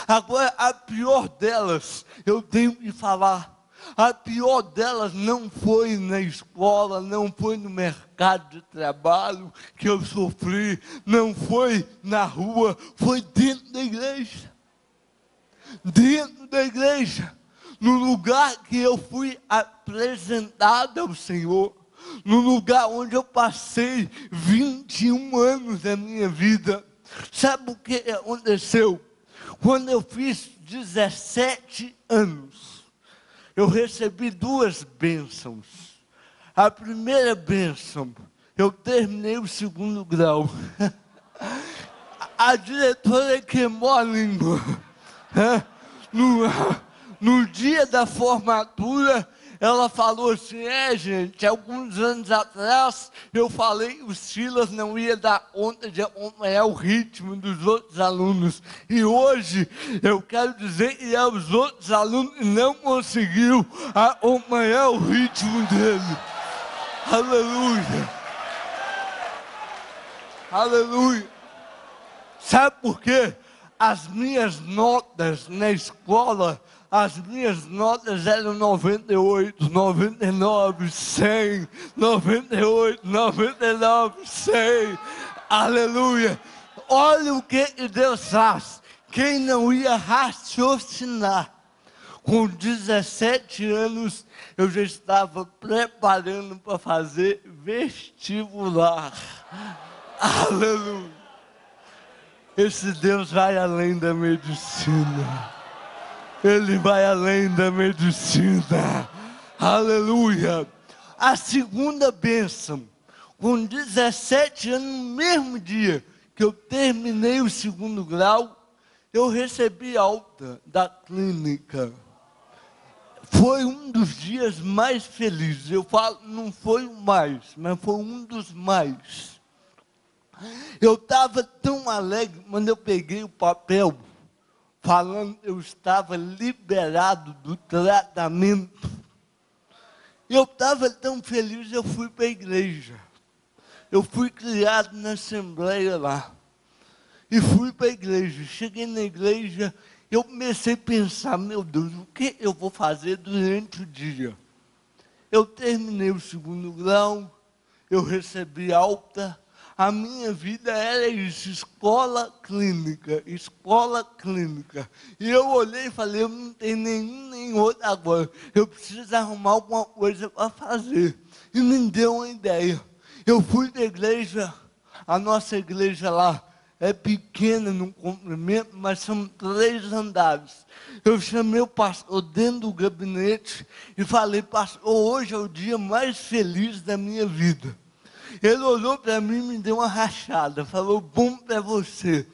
Agora, a pior delas, eu tenho que falar, a pior delas não foi na escola, não foi no mercado de trabalho que eu sofri, não foi na rua, foi dentro da igreja. Dentro da igreja, no lugar que eu fui apresentado ao Senhor, no lugar onde eu passei 21 anos da minha vida. Sabe o que aconteceu? Quando eu fiz 17 anos, eu recebi 2 bênçãos. A primeira bênção, eu terminei o 2º grau. A diretora queimou a língua. No dia da formatura, ela falou assim, gente, alguns anos atrás eu falei que o Silas não ia dar conta de acompanhar o ritmo dos outros alunos. E hoje eu quero dizer que os outros alunos não conseguiram acompanhar o ritmo dele. Aleluia. Aleluia. Sabe por quê? As minhas notas na escola, as minhas notas eram 98, 99, 100, 98, 99, 100. Aleluia. Olha o que Deus faz. Quem não ia raciocinar? Com 17 anos, eu já estava preparando para fazer vestibular. Aleluia. Esse Deus vai além da medicina. Ele vai além da medicina. Aleluia. A segunda bênção. Com 17 anos, no mesmo dia que eu terminei o segundo grau, eu recebi alta da clínica. Foi um dos dias mais felizes. Eu falo, não foi o mais, mas foi um dos mais. Eu estava tão alegre quando eu peguei o papel, falando que eu estava liberado do tratamento. Eu estava tão feliz, eu fui para a igreja. Eu fui criado na assembleia lá. E fui para a igreja. Cheguei na igreja, eu comecei a pensar, meu Deus, o que eu vou fazer durante o dia? Eu terminei o segundo grau, eu recebi alta. A minha vida era isso, escola clínica. E eu olhei e falei, eu não tenho nenhum nem outro agora. Eu preciso arrumar alguma coisa para fazer. E me deu uma ideia. Eu fui da igreja, a nossa igreja lá é pequena no comprimento, mas são 3 andares. Eu chamei o pastor dentro do gabinete e falei, pastor, hoje é o dia mais feliz da minha vida. Ele olhou para mim e me deu uma rachada, falou, bom para você.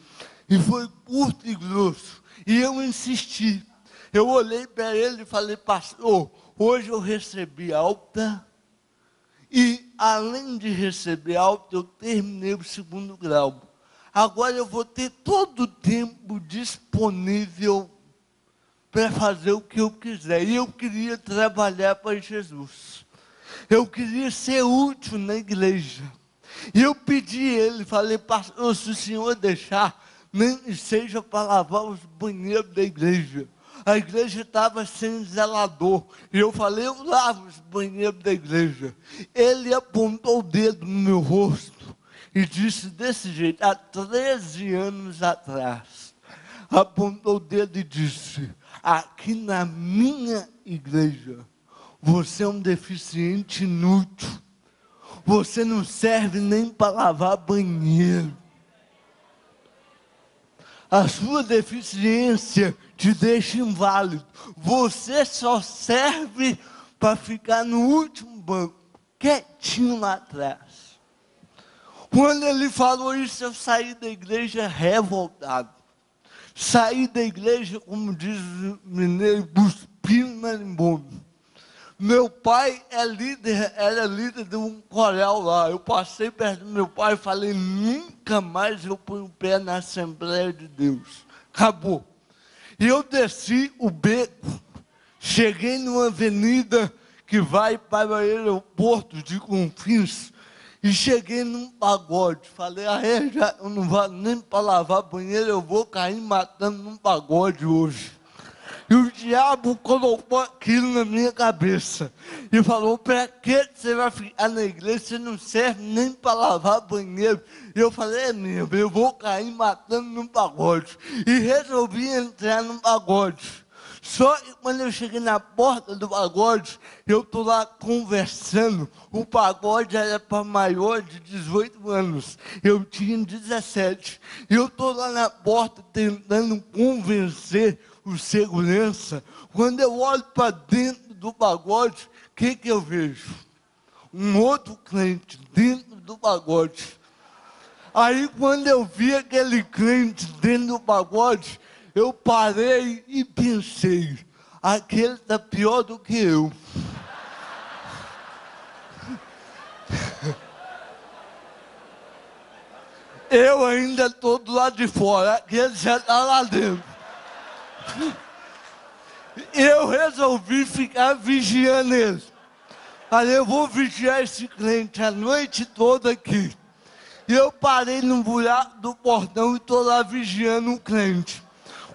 E foi curto e grosso. E eu insisti. Eu olhei para ele e falei, pastor, hoje eu recebi alta. E além de receber alta, eu terminei o segundo grau. Agora eu vou ter todo o tempo disponível para fazer o que eu quiser. E eu queria trabalhar para Jesus. Eu queria ser útil na igreja. E eu pedi a ele, falei, pastor, se o senhor deixar, nem que seja para lavar os banheiros da igreja. A igreja estava sem zelador. E eu falei, eu lavo os banheiros da igreja. Ele apontou o dedo no meu rosto e disse desse jeito, há 13 anos atrás. Apontou o dedo e disse, aqui na minha igreja, você é um deficiente inútil. Você não serve nem para lavar banheiro. A sua deficiência te deixa inválido. Você só serve para ficar no último banco, quietinho lá atrás. Quando ele falou isso, eu saí da igreja revoltado. Saí da igreja, como diz o mineiro, cuspindo marimbondo. Meu pai era líder de um coral lá. Eu passei perto do meu pai e falei, nunca mais eu ponho o pé na Assembleia de Deus. Acabou. E eu desci o beco, cheguei numa avenida que vai para o aeroporto de Confins, e cheguei num pagode. Falei, já eu não vou nem para lavar banheiro, eu vou cair matando num pagode hoje. E o diabo colocou aquilo na minha cabeça. E falou, para que você vai ficar na igreja? Você não serve nem para lavar banheiro. E eu falei, é mesmo, eu vou cair matando num pagode. E resolvi entrar num pagode. Só que quando eu cheguei na porta do pagode, eu estou lá conversando. O pagode era para maior de 18 anos. Eu tinha 17. E eu estou lá na porta tentando convencer o segurança. Quando eu olho para dentro do pagode, o que eu vejo? Um outro crente dentro do pagode. Aí quando eu vi aquele crente dentro do pagode, eu parei e pensei, aquele está pior do que eu. Eu ainda estou do lado de fora, que ele já está lá dentro. Eu resolvi ficar vigiando ele. Falei, eu vou vigiar esse crente a noite toda aqui. E eu parei no buraco do portão e estou lá vigiando o crente.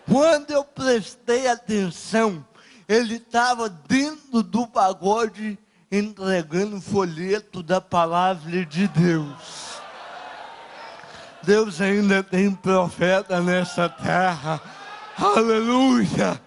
Quando eu prestei atenção, ele estava dentro do pagode entregando folheto da palavra de Deus. Deus ainda tem profeta nessa terra. Aleluia!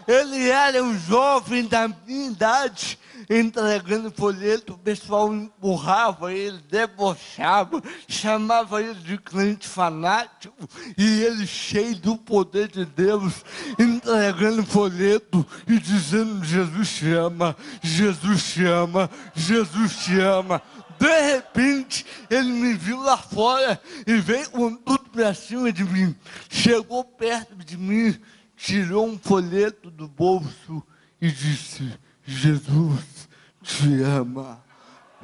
Ele era um jovem da minha idade, entregando folheto, o pessoal empurrava ele, debochava, chamava ele de crente fanático, e ele cheio do poder de Deus, entregando folheto e dizendo, Jesus te ama, Jesus te ama, Jesus te ama. De repente, ele me viu lá fora e veio com tudo para cima de mim. Chegou perto de mim, tirou um folheto do bolso e disse, Jesus te ama.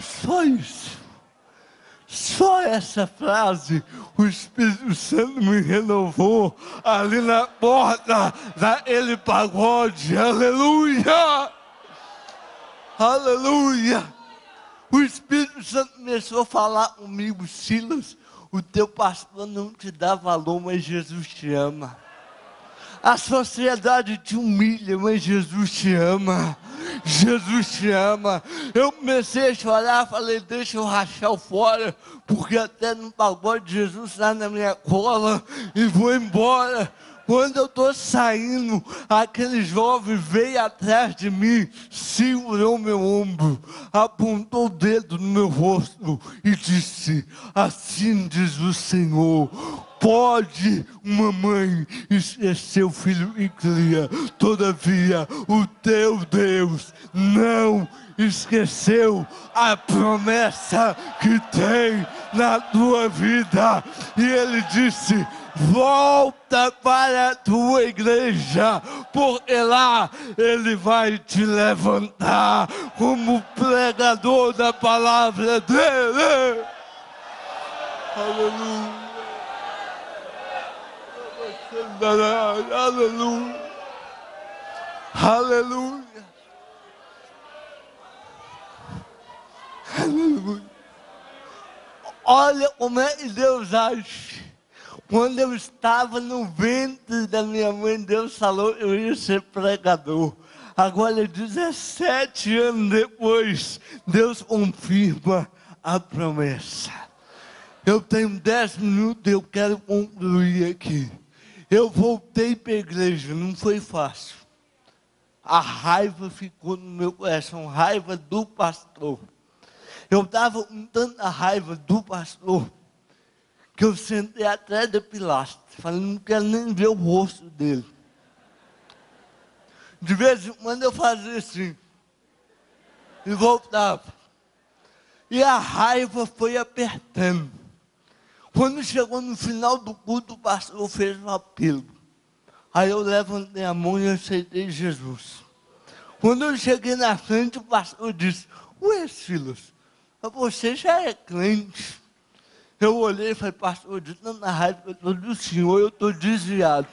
Só isso. Só essa frase, o Espírito Santo me renovou ali na porta daquele pagode. Aleluia! Aleluia! O Espírito Santo começou a falar comigo, Silas, o teu pastor não te dá valor, mas Jesus te ama. A sociedade te humilha, mas Jesus te ama. Jesus te ama. Eu comecei a chorar, falei, deixa eu rachar o fora, porque até no pagode Jesus está na minha cola e vou embora. Quando eu estou saindo, aquele jovem veio atrás de mim, segurou meu ombro, apontou o dedo no meu rosto e disse, assim diz o Senhor, pode uma mãe esquecer o filho que cria, todavia o teu Deus não esqueceu a promessa que tem na tua vida. E ele disse, volta para a tua igreja, porque lá ele vai te levantar como pregador da palavra dele. Aleluia. Aleluia. Aleluia. Aleluia. Olha como é que Deus age. Quando eu estava no ventre da minha mãe, Deus falou que eu ia ser pregador. Agora, 17 anos depois, Deus confirma a promessa. Eu tenho 10 minutos e eu quero concluir aqui. Eu voltei para a igreja, não foi fácil. A raiva ficou no meu coração, raiva do pastor. Eu estava com tanta raiva do pastor, que eu sentei atrás da pilastra, falei, não quero nem ver o rosto dele. De vez em quando eu fazia assim, e voltava. E a raiva foi apertando. Quando chegou no final do culto, o pastor fez um apelo. Aí eu levantei a mão e aceitei Jesus. Quando eu cheguei na frente, o pastor disse, ué, Silas, você já é crente? Eu olhei e falei, pastor, de tanta raiva que eu estou do Senhor, eu estou desviado.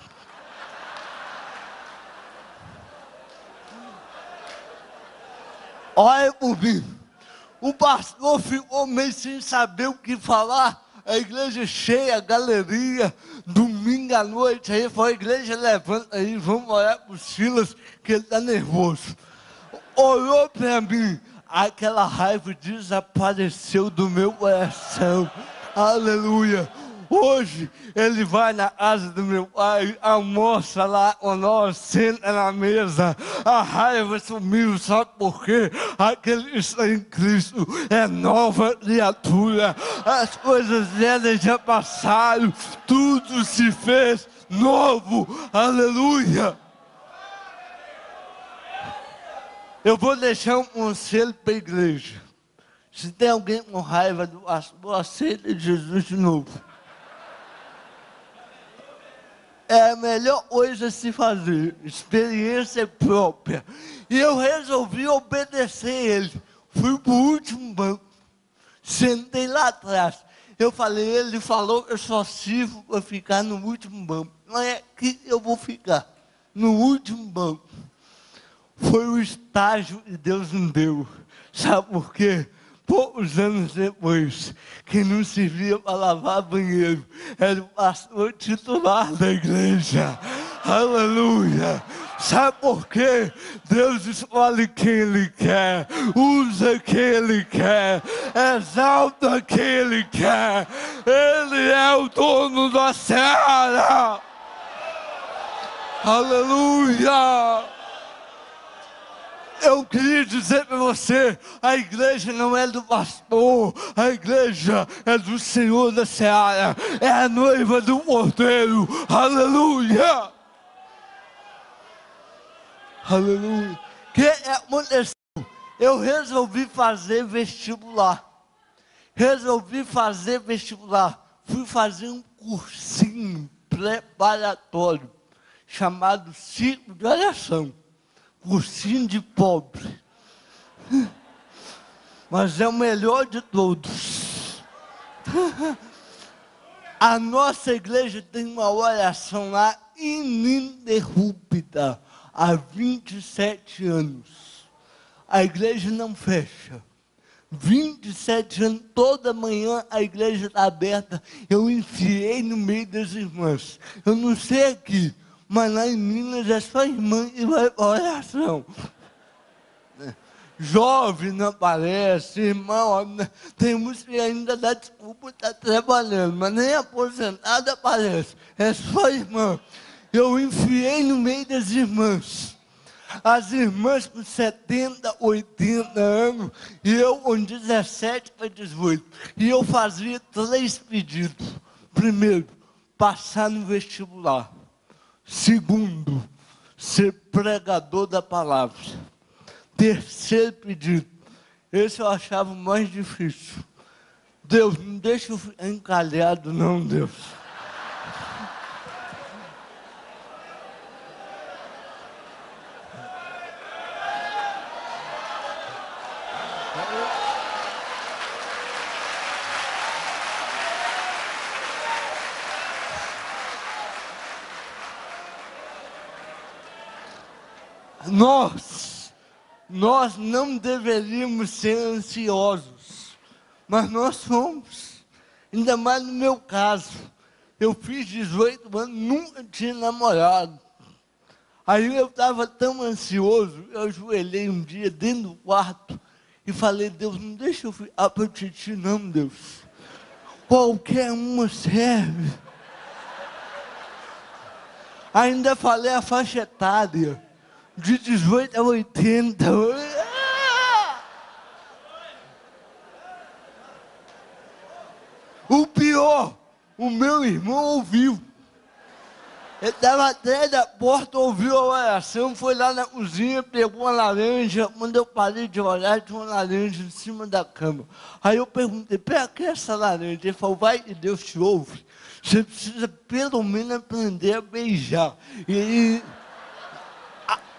Olha por mim. O pastor ficou meio sem saber o que falar. A igreja cheia, a galeria, domingo à noite. Aí foi a igreja, levanta aí, vamos orar para o Silas, que ele está nervoso. Olhou para mim, aquela raiva desapareceu do meu coração. Aleluia. Hoje ele vai na casa do meu pai, almoça lá com nós, senta na mesa. A raiva sumiu, sabe por quê? Aquele que está em Cristo é nova criatura. As coisas velhas já passaram, tudo se fez novo. Aleluia. Eu vou deixar um conselho para a igreja. Se tem alguém com raiva do pastor, aceita Jesus de novo. É a melhor coisa a se fazer, experiência própria. E eu resolvi obedecer ele. Fui para o último banco, sentei lá atrás. Eu falei, ele falou, eu só sirvo para ficar no último banco. Não é que eu vou ficar no último banco. Foi o estágio que Deus me deu. Sabe por quê? Poucos anos depois, quem não servia para lavar banheiro era o pastor titular da igreja. Aleluia! Sabe por quê? Deus escolhe quem Ele quer, usa quem Ele quer, exalta quem Ele quer. Ele é o dono da seara. Aleluia! Eu queria dizer para você, a igreja não é do pastor, a igreja é do Senhor da seara, é a noiva do Cordeiro. Aleluia! Aleluia! O que aconteceu? Eu resolvi fazer vestibular. Fui fazer um cursinho preparatório, chamado Ciclo de Oração. Cursinho de pobre. Mas é o melhor de todos. A nossa igreja tem uma oração lá ininterrupta há 27 anos. A igreja não fecha. 27 anos, toda manhã a igreja está aberta. Eu enfiei no meio das irmãs. Eu não sei aqui, mas lá em Minas é só irmã que vai para oração. Jovem não aparece, irmão, tem música que ainda dá desculpa, está trabalhando, mas nem aposentado aparece, é só irmã. Eu enfiei no meio das irmãs. As irmãs com 70, 80 anos, e eu com 17 para 18. E eu fazia 3 pedidos. Primeiro, passar no vestibular. Segundo, ser pregador da palavra. Terceiro pedido, esse eu achava o mais difícil. Deus, não deixa eu ficar encalhado não, Deus. Nós não deveríamos ser ansiosos, mas nós somos, ainda mais no meu caso. Eu fiz 18 anos, nunca tinha namorado. Aí eu estava tão ansioso, eu ajoelhei um dia dentro do quarto e falei, Deus, não deixa eu ficar para ti não, Deus. Qualquer uma serve. Ainda falei a faixa etária. De 18 a 80. O pior, o meu irmão ouviu. Ele estava atrás da porta, ouviu a oração, foi lá na cozinha, pegou uma laranja. Quando eu parei de olhar, tinha uma laranja em cima da cama. Aí eu perguntei, para que essa laranja? Ele falou, vai que Deus te ouve. Você precisa pelo menos aprender a beijar. E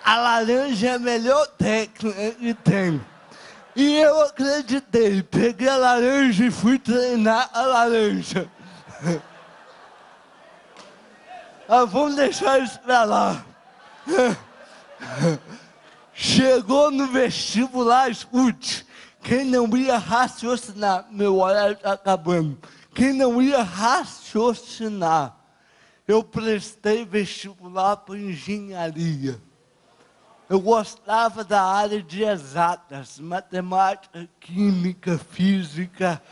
a laranja é a melhor técnica que tem. E eu acreditei, peguei a laranja e fui treinar a laranja. Vamos deixar isso pra lá. Chegou no vestibular, escute, quem não ia raciocinar, meu horário está acabando, quem não ia raciocinar, eu prestei vestibular para engenharia. Eu gostava da área de exatas, matemática, química, física,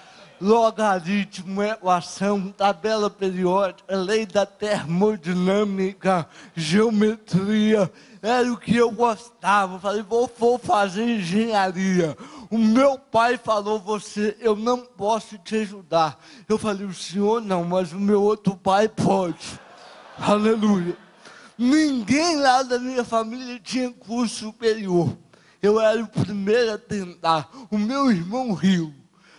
logaritmo, equação, tabela periódica, lei da termodinâmica, geometria, era o que eu gostava. Eu falei, vou fazer engenharia. O meu pai falou, eu não posso te ajudar. Eu falei, o senhor não, mas o meu outro pai pode. Aleluia. Ninguém lá da minha família tinha curso superior. Eu era o primeiro a tentar. O meu irmão riu.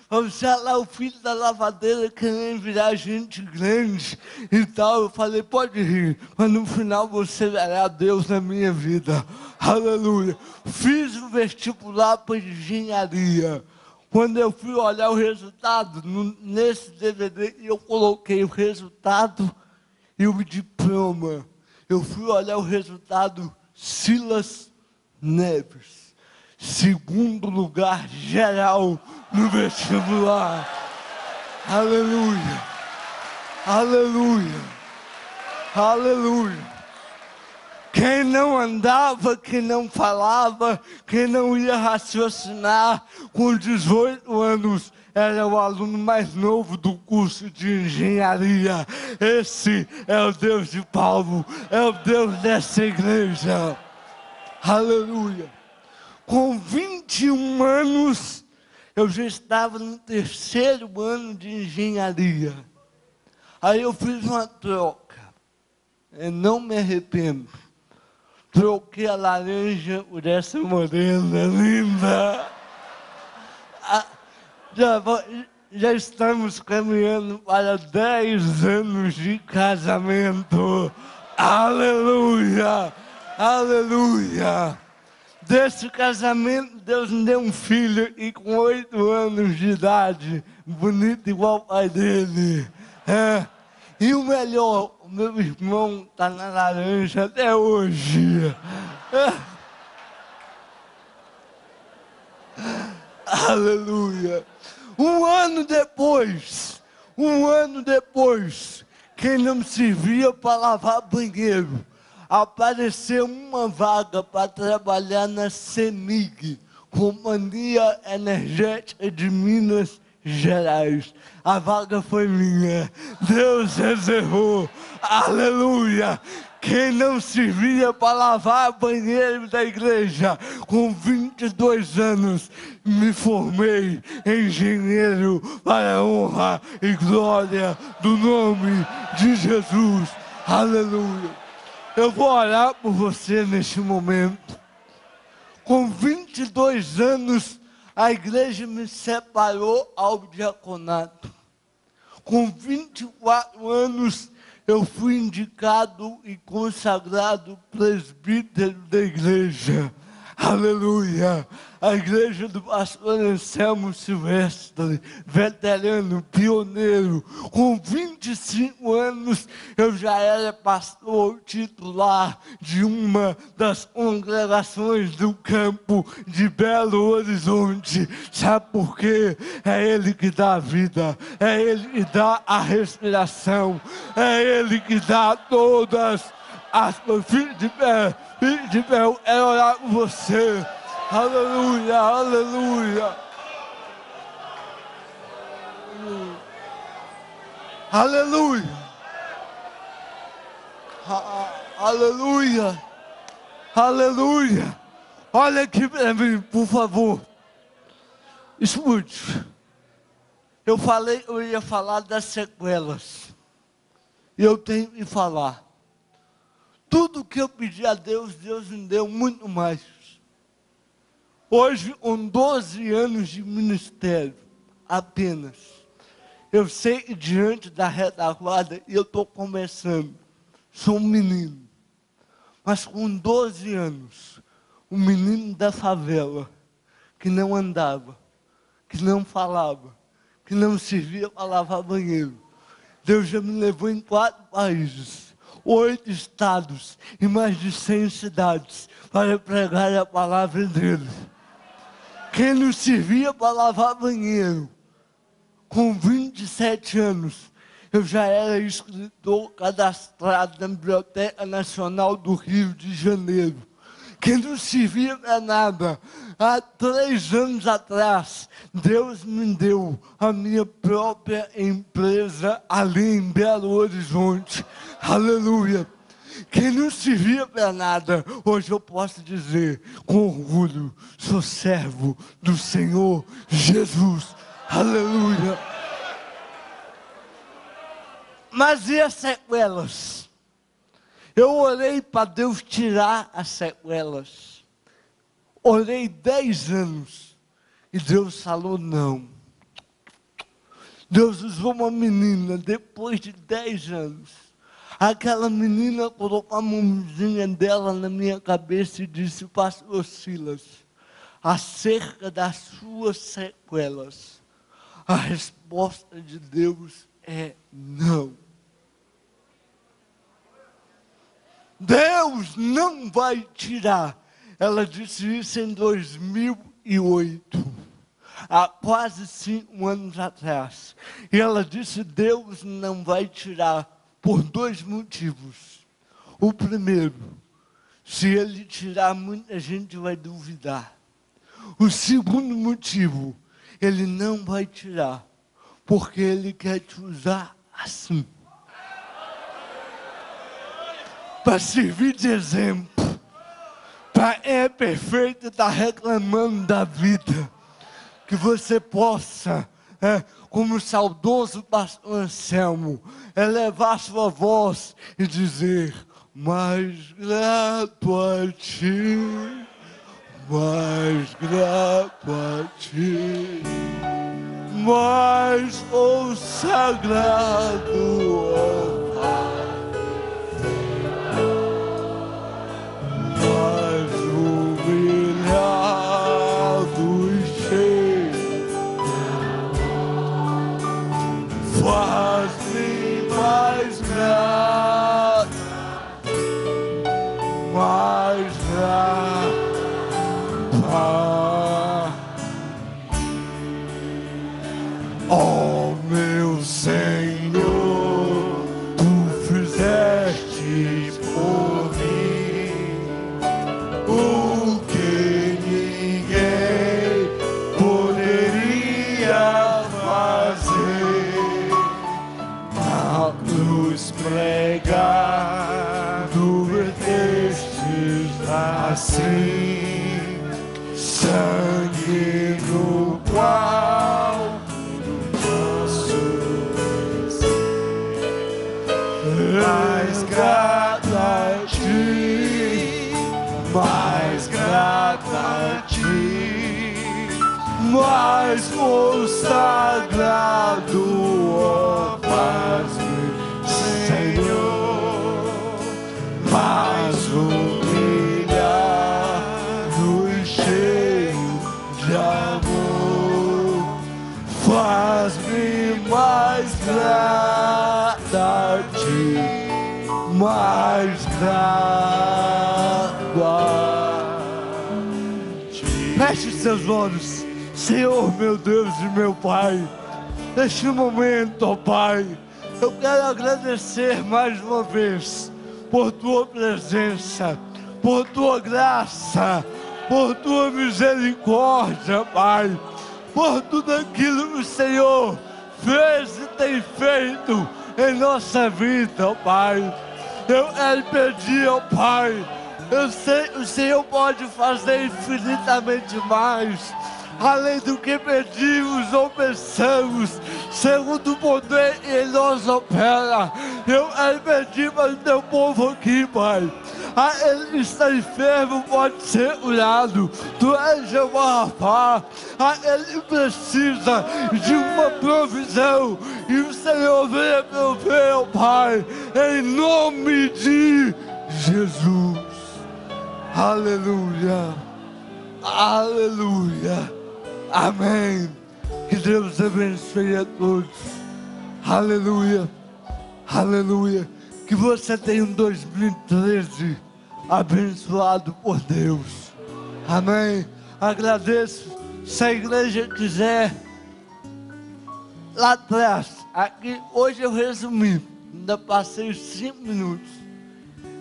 Você lá, o filho da lavadeira querendo virar gente grande e tal. Eu falei, pode rir, mas no final você verá Deus na minha vida. Aleluia. Fiz o vestibular para engenharia. Quando eu fui olhar o resultado, nesse DVD, eu coloquei o resultado e o diploma. Eu fui olhar o resultado, Silas Neves, segundo lugar geral no vestibular. Aleluia, aleluia, aleluia. Quem não andava, quem não falava, quem não ia raciocinar, com 18 anos, era o aluno mais novo do curso de engenharia. Esse é o Deus de Paulo, é o Deus dessa igreja. Aleluia. Com 21 anos, eu já estava no 3º ano de engenharia. Aí eu fiz uma troca. Eu não me arrependo. Troquei a laranja por essa morena linda. Já estamos caminhando para 10 anos de casamento. Aleluia! Aleluia! Desse casamento, Deus me deu um filho e com 8 anos de idade, bonito igual o pai dele. E o melhor, o meu irmão está na laranja até hoje. Aleluia. Um ano depois, quem não servia para lavar banheiro, apareceu uma vaga para trabalhar na CEMIG, Companhia Energética de Minas Gerais. A vaga foi minha. Deus reservou. Aleluia. Quem não servia para lavar banheiro da igreja, com 22 anos, me formei engenheiro para a honra e glória do nome de Jesus. Aleluia. Eu vou orar por você neste momento. Com 22 anos, a igreja me separou ao diaconato. Com 24 anos, eu fui indicado e consagrado presbítero da igreja. Aleluia! A igreja do pastor Anselmo Silvestre, veterano, pioneiro. Com 25 anos, eu já era pastor titular de uma das congregações do campo de Belo Horizonte. Sabe por quê? É Ele que dá a vida, é Ele que dá a respiração, é Ele que dá todas as... Filho de pé, eu quero orar por você. Aleluia, aleluia. Aleluia. Aleluia. Aleluia. Olha aqui para mim, por favor. Escute. Eu falei, eu ia falar das sequelas. E eu tenho que falar. Tudo que eu pedi a Deus, Deus me deu muito mais. Hoje, com 12 anos de ministério, apenas, eu sei que diante da retaguarda, eu estou começando, sou um menino, mas com 12 anos, um menino da favela, que não andava, que não falava, que não servia para lavar banheiro, Deus já me levou em 4 países, 8 estados e mais de 100 cidades, para pregar a palavra dele. Quem não servia para lavar banheiro, com 27 anos, eu já era escritor cadastrado na Biblioteca Nacional do Rio de Janeiro. Quem não servia para nada, há 3 anos atrás, Deus me deu a minha própria empresa ali em Belo Horizonte. Aleluia. Quem não servia para nada, hoje eu posso dizer com orgulho, sou servo do Senhor Jesus. Aleluia. Mas e as sequelas? Eu orei para Deus tirar as sequelas. Orei 10 anos e Deus falou não. Deus usou uma menina depois de 10 anos. Aquela menina colocou a mãozinha dela na minha cabeça e disse: Pastor Silas, acerca das suas sequelas, a resposta de Deus é não. Deus não vai tirar. Ela disse isso em 2008, há quase 5 anos atrás. E ela disse: Deus não vai tirar por 2 motivos. O primeiro, se Ele tirar, muita gente vai duvidar. O segundo motivo, Ele não vai tirar, porque Ele quer te usar assim, para servir de exemplo. Para é perfeito, está reclamando da vida. Que você possa, como o saudoso pastor Anselmo, elevar sua voz e dizer: mais grato a ti, mais grato a ti, mais consagrado, ó Pai. Faz-me mais grato, mais grato. Ó meu Senhor, tu fizeste por mim o que ninguém poderia fazer. Na cruz pregado vertestes assim sangue no qual posso mais grato a ti, mais grato a ti, mais consagrado, ó paz-me, Senhor, mais humilhado e cheio de amor, faz-me mais grato a ti, mais grato a ti. Feche seus olhos. Senhor, meu Deus e meu Pai, neste momento, ó Pai, eu quero agradecer mais uma vez por Tua presença, por Tua graça, por Tua misericórdia, Pai, por tudo aquilo que o Senhor fez e tem feito em nossa vida, ó Pai. Eu quero pedir, ó Pai, eu sei que o Senhor pode fazer infinitamente mais, além do que pedimos ou pensamos, segundo o poder que em nós opera. Eu quero pedir para o Teu povo aqui, Pai. Aquele que está enfermo pode ser curado. Tu és Jeová Rapá. Aquele que precisa de uma provisão, e o Senhor venha prover, ó Pai, em nome de Jesus. Aleluia. Aleluia. Amém. Que Deus abençoe a todos. Aleluia. Aleluia. Que você tenha um 2013 abençoado por Deus. Amém. Agradeço. Se a igreja quiser, lá atrás, aqui, hoje eu resumi, ainda passei 5 minutos.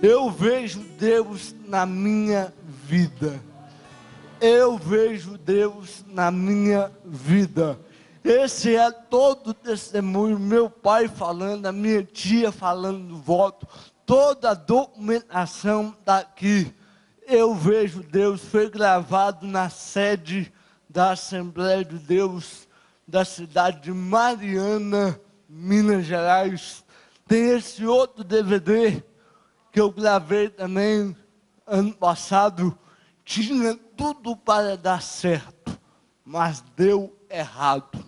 Eu vejo Deus na minha vida. Eu vejo Deus na minha vida. Esse é todo o testemunho, meu pai falando, a minha tia falando do voto, toda a documentação daqui. Eu vejo Deus, foi gravado na sede da Assembleia de Deus, da cidade de Mariana, Minas Gerais. Tem esse outro DVD, que eu gravei também, ano passado, tinha tudo para dar certo, mas deu errado.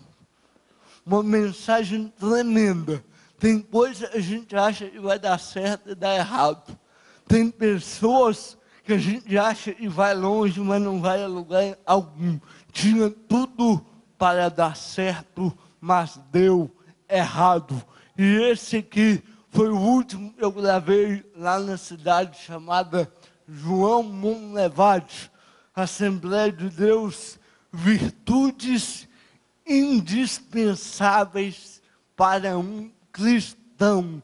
Uma mensagem tremenda. Tem coisa que a gente acha que vai dar certo e dá errado. Tem pessoas que a gente acha e vai longe, mas não vai a lugar algum. Tinha tudo para dar certo, mas deu errado. E esse aqui foi o último que eu gravei lá na cidade chamada João Monlevade, Assembleia de Deus, virtudes indispensáveis para um cristão.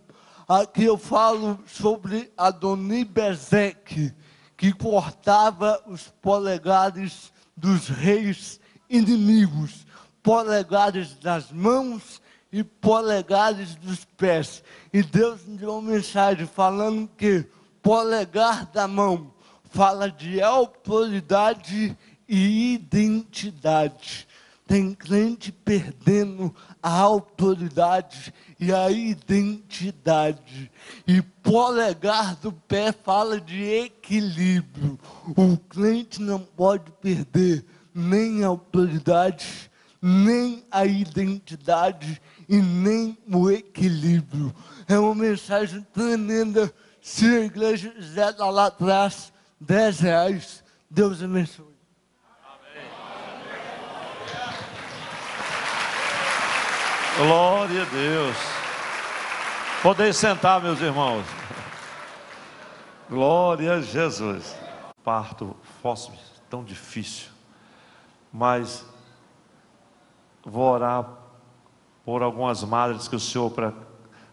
Aqui eu falo sobre Adoni Bezek, que cortava os polegares dos reis inimigos, polegares das mãos e polegares dos pés. E Deus me deu uma mensagem falando que polegar da mão fala de autoridade e identidade. Tem crente perdendo a autoridade e a identidade. E polegar do pé fala de equilíbrio. O crente não pode perder nem a autoridade, nem a identidade e nem o equilíbrio. É uma mensagem tremenda. Se a igreja quiser dar lá atrás R$10, Deus abençoe. Glória a Deus. Podem sentar, meus irmãos. Glória a Jesus. Parto fosse tão difícil, mas vou orar por algumas madres que o Senhor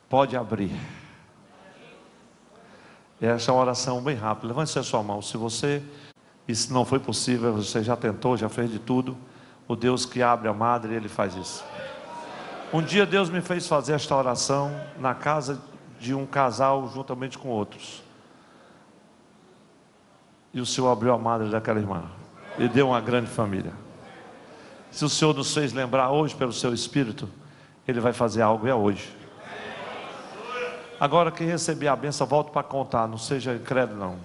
pode abrir. Essa é uma oração bem rápida. Levante a sua mão. Se você, isso não foi possível, você já tentou, já fez de tudo, o Deus que abre a madre, Ele faz isso. Um dia Deus me fez fazer esta oração na casa de um casal juntamente com outros. E o Senhor abriu a madre daquela irmã e deu uma grande família. Se o Senhor nos fez lembrar hoje pelo seu Espírito, Ele vai fazer algo, é hoje. Agora quem receber a bênção, volta para contar, não seja incrédulo não.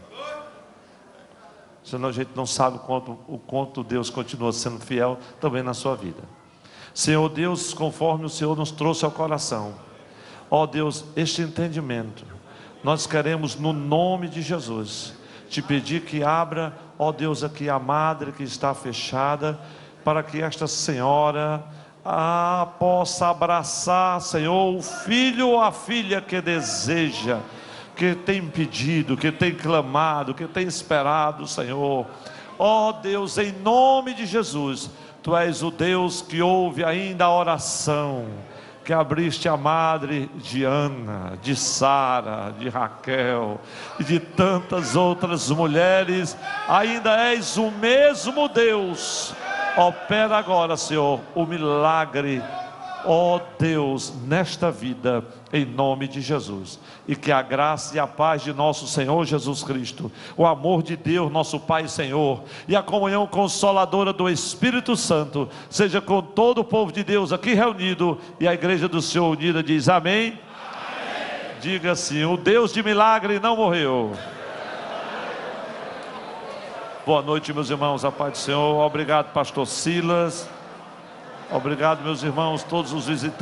Senão a gente não sabe o quanto Deus continua sendo fiel também na sua vida. Senhor Deus, conforme o Senhor nos trouxe ao coração, ó Deus, este entendimento, nós queremos no nome de Jesus, te pedir que abra, ó Deus, aqui a madre que está fechada, para que esta senhora possa abraçar, Senhor, o filho ou a filha que deseja, que tem pedido, que tem clamado, que tem esperado, Senhor. Ó Deus, em nome de Jesus, Tu és o Deus que ouve ainda a oração, que abriste a madre de Ana, de Sara, de Raquel e de tantas outras mulheres. Ainda és o mesmo Deus. Opera agora, Senhor, o milagre, ó Deus, nesta vida, em nome de Jesus. E que a graça e a paz de nosso Senhor Jesus Cristo, o amor de Deus, nosso Pai e Senhor, e a comunhão consoladora do Espírito Santo, seja com todo o povo de Deus aqui reunido, e a igreja do Senhor unida diz amém. Amém. Diga assim: o Deus de milagre não morreu. Boa noite, meus irmãos, a paz do Senhor. Obrigado, pastor Silas. Obrigado, meus irmãos, todos os visitantes.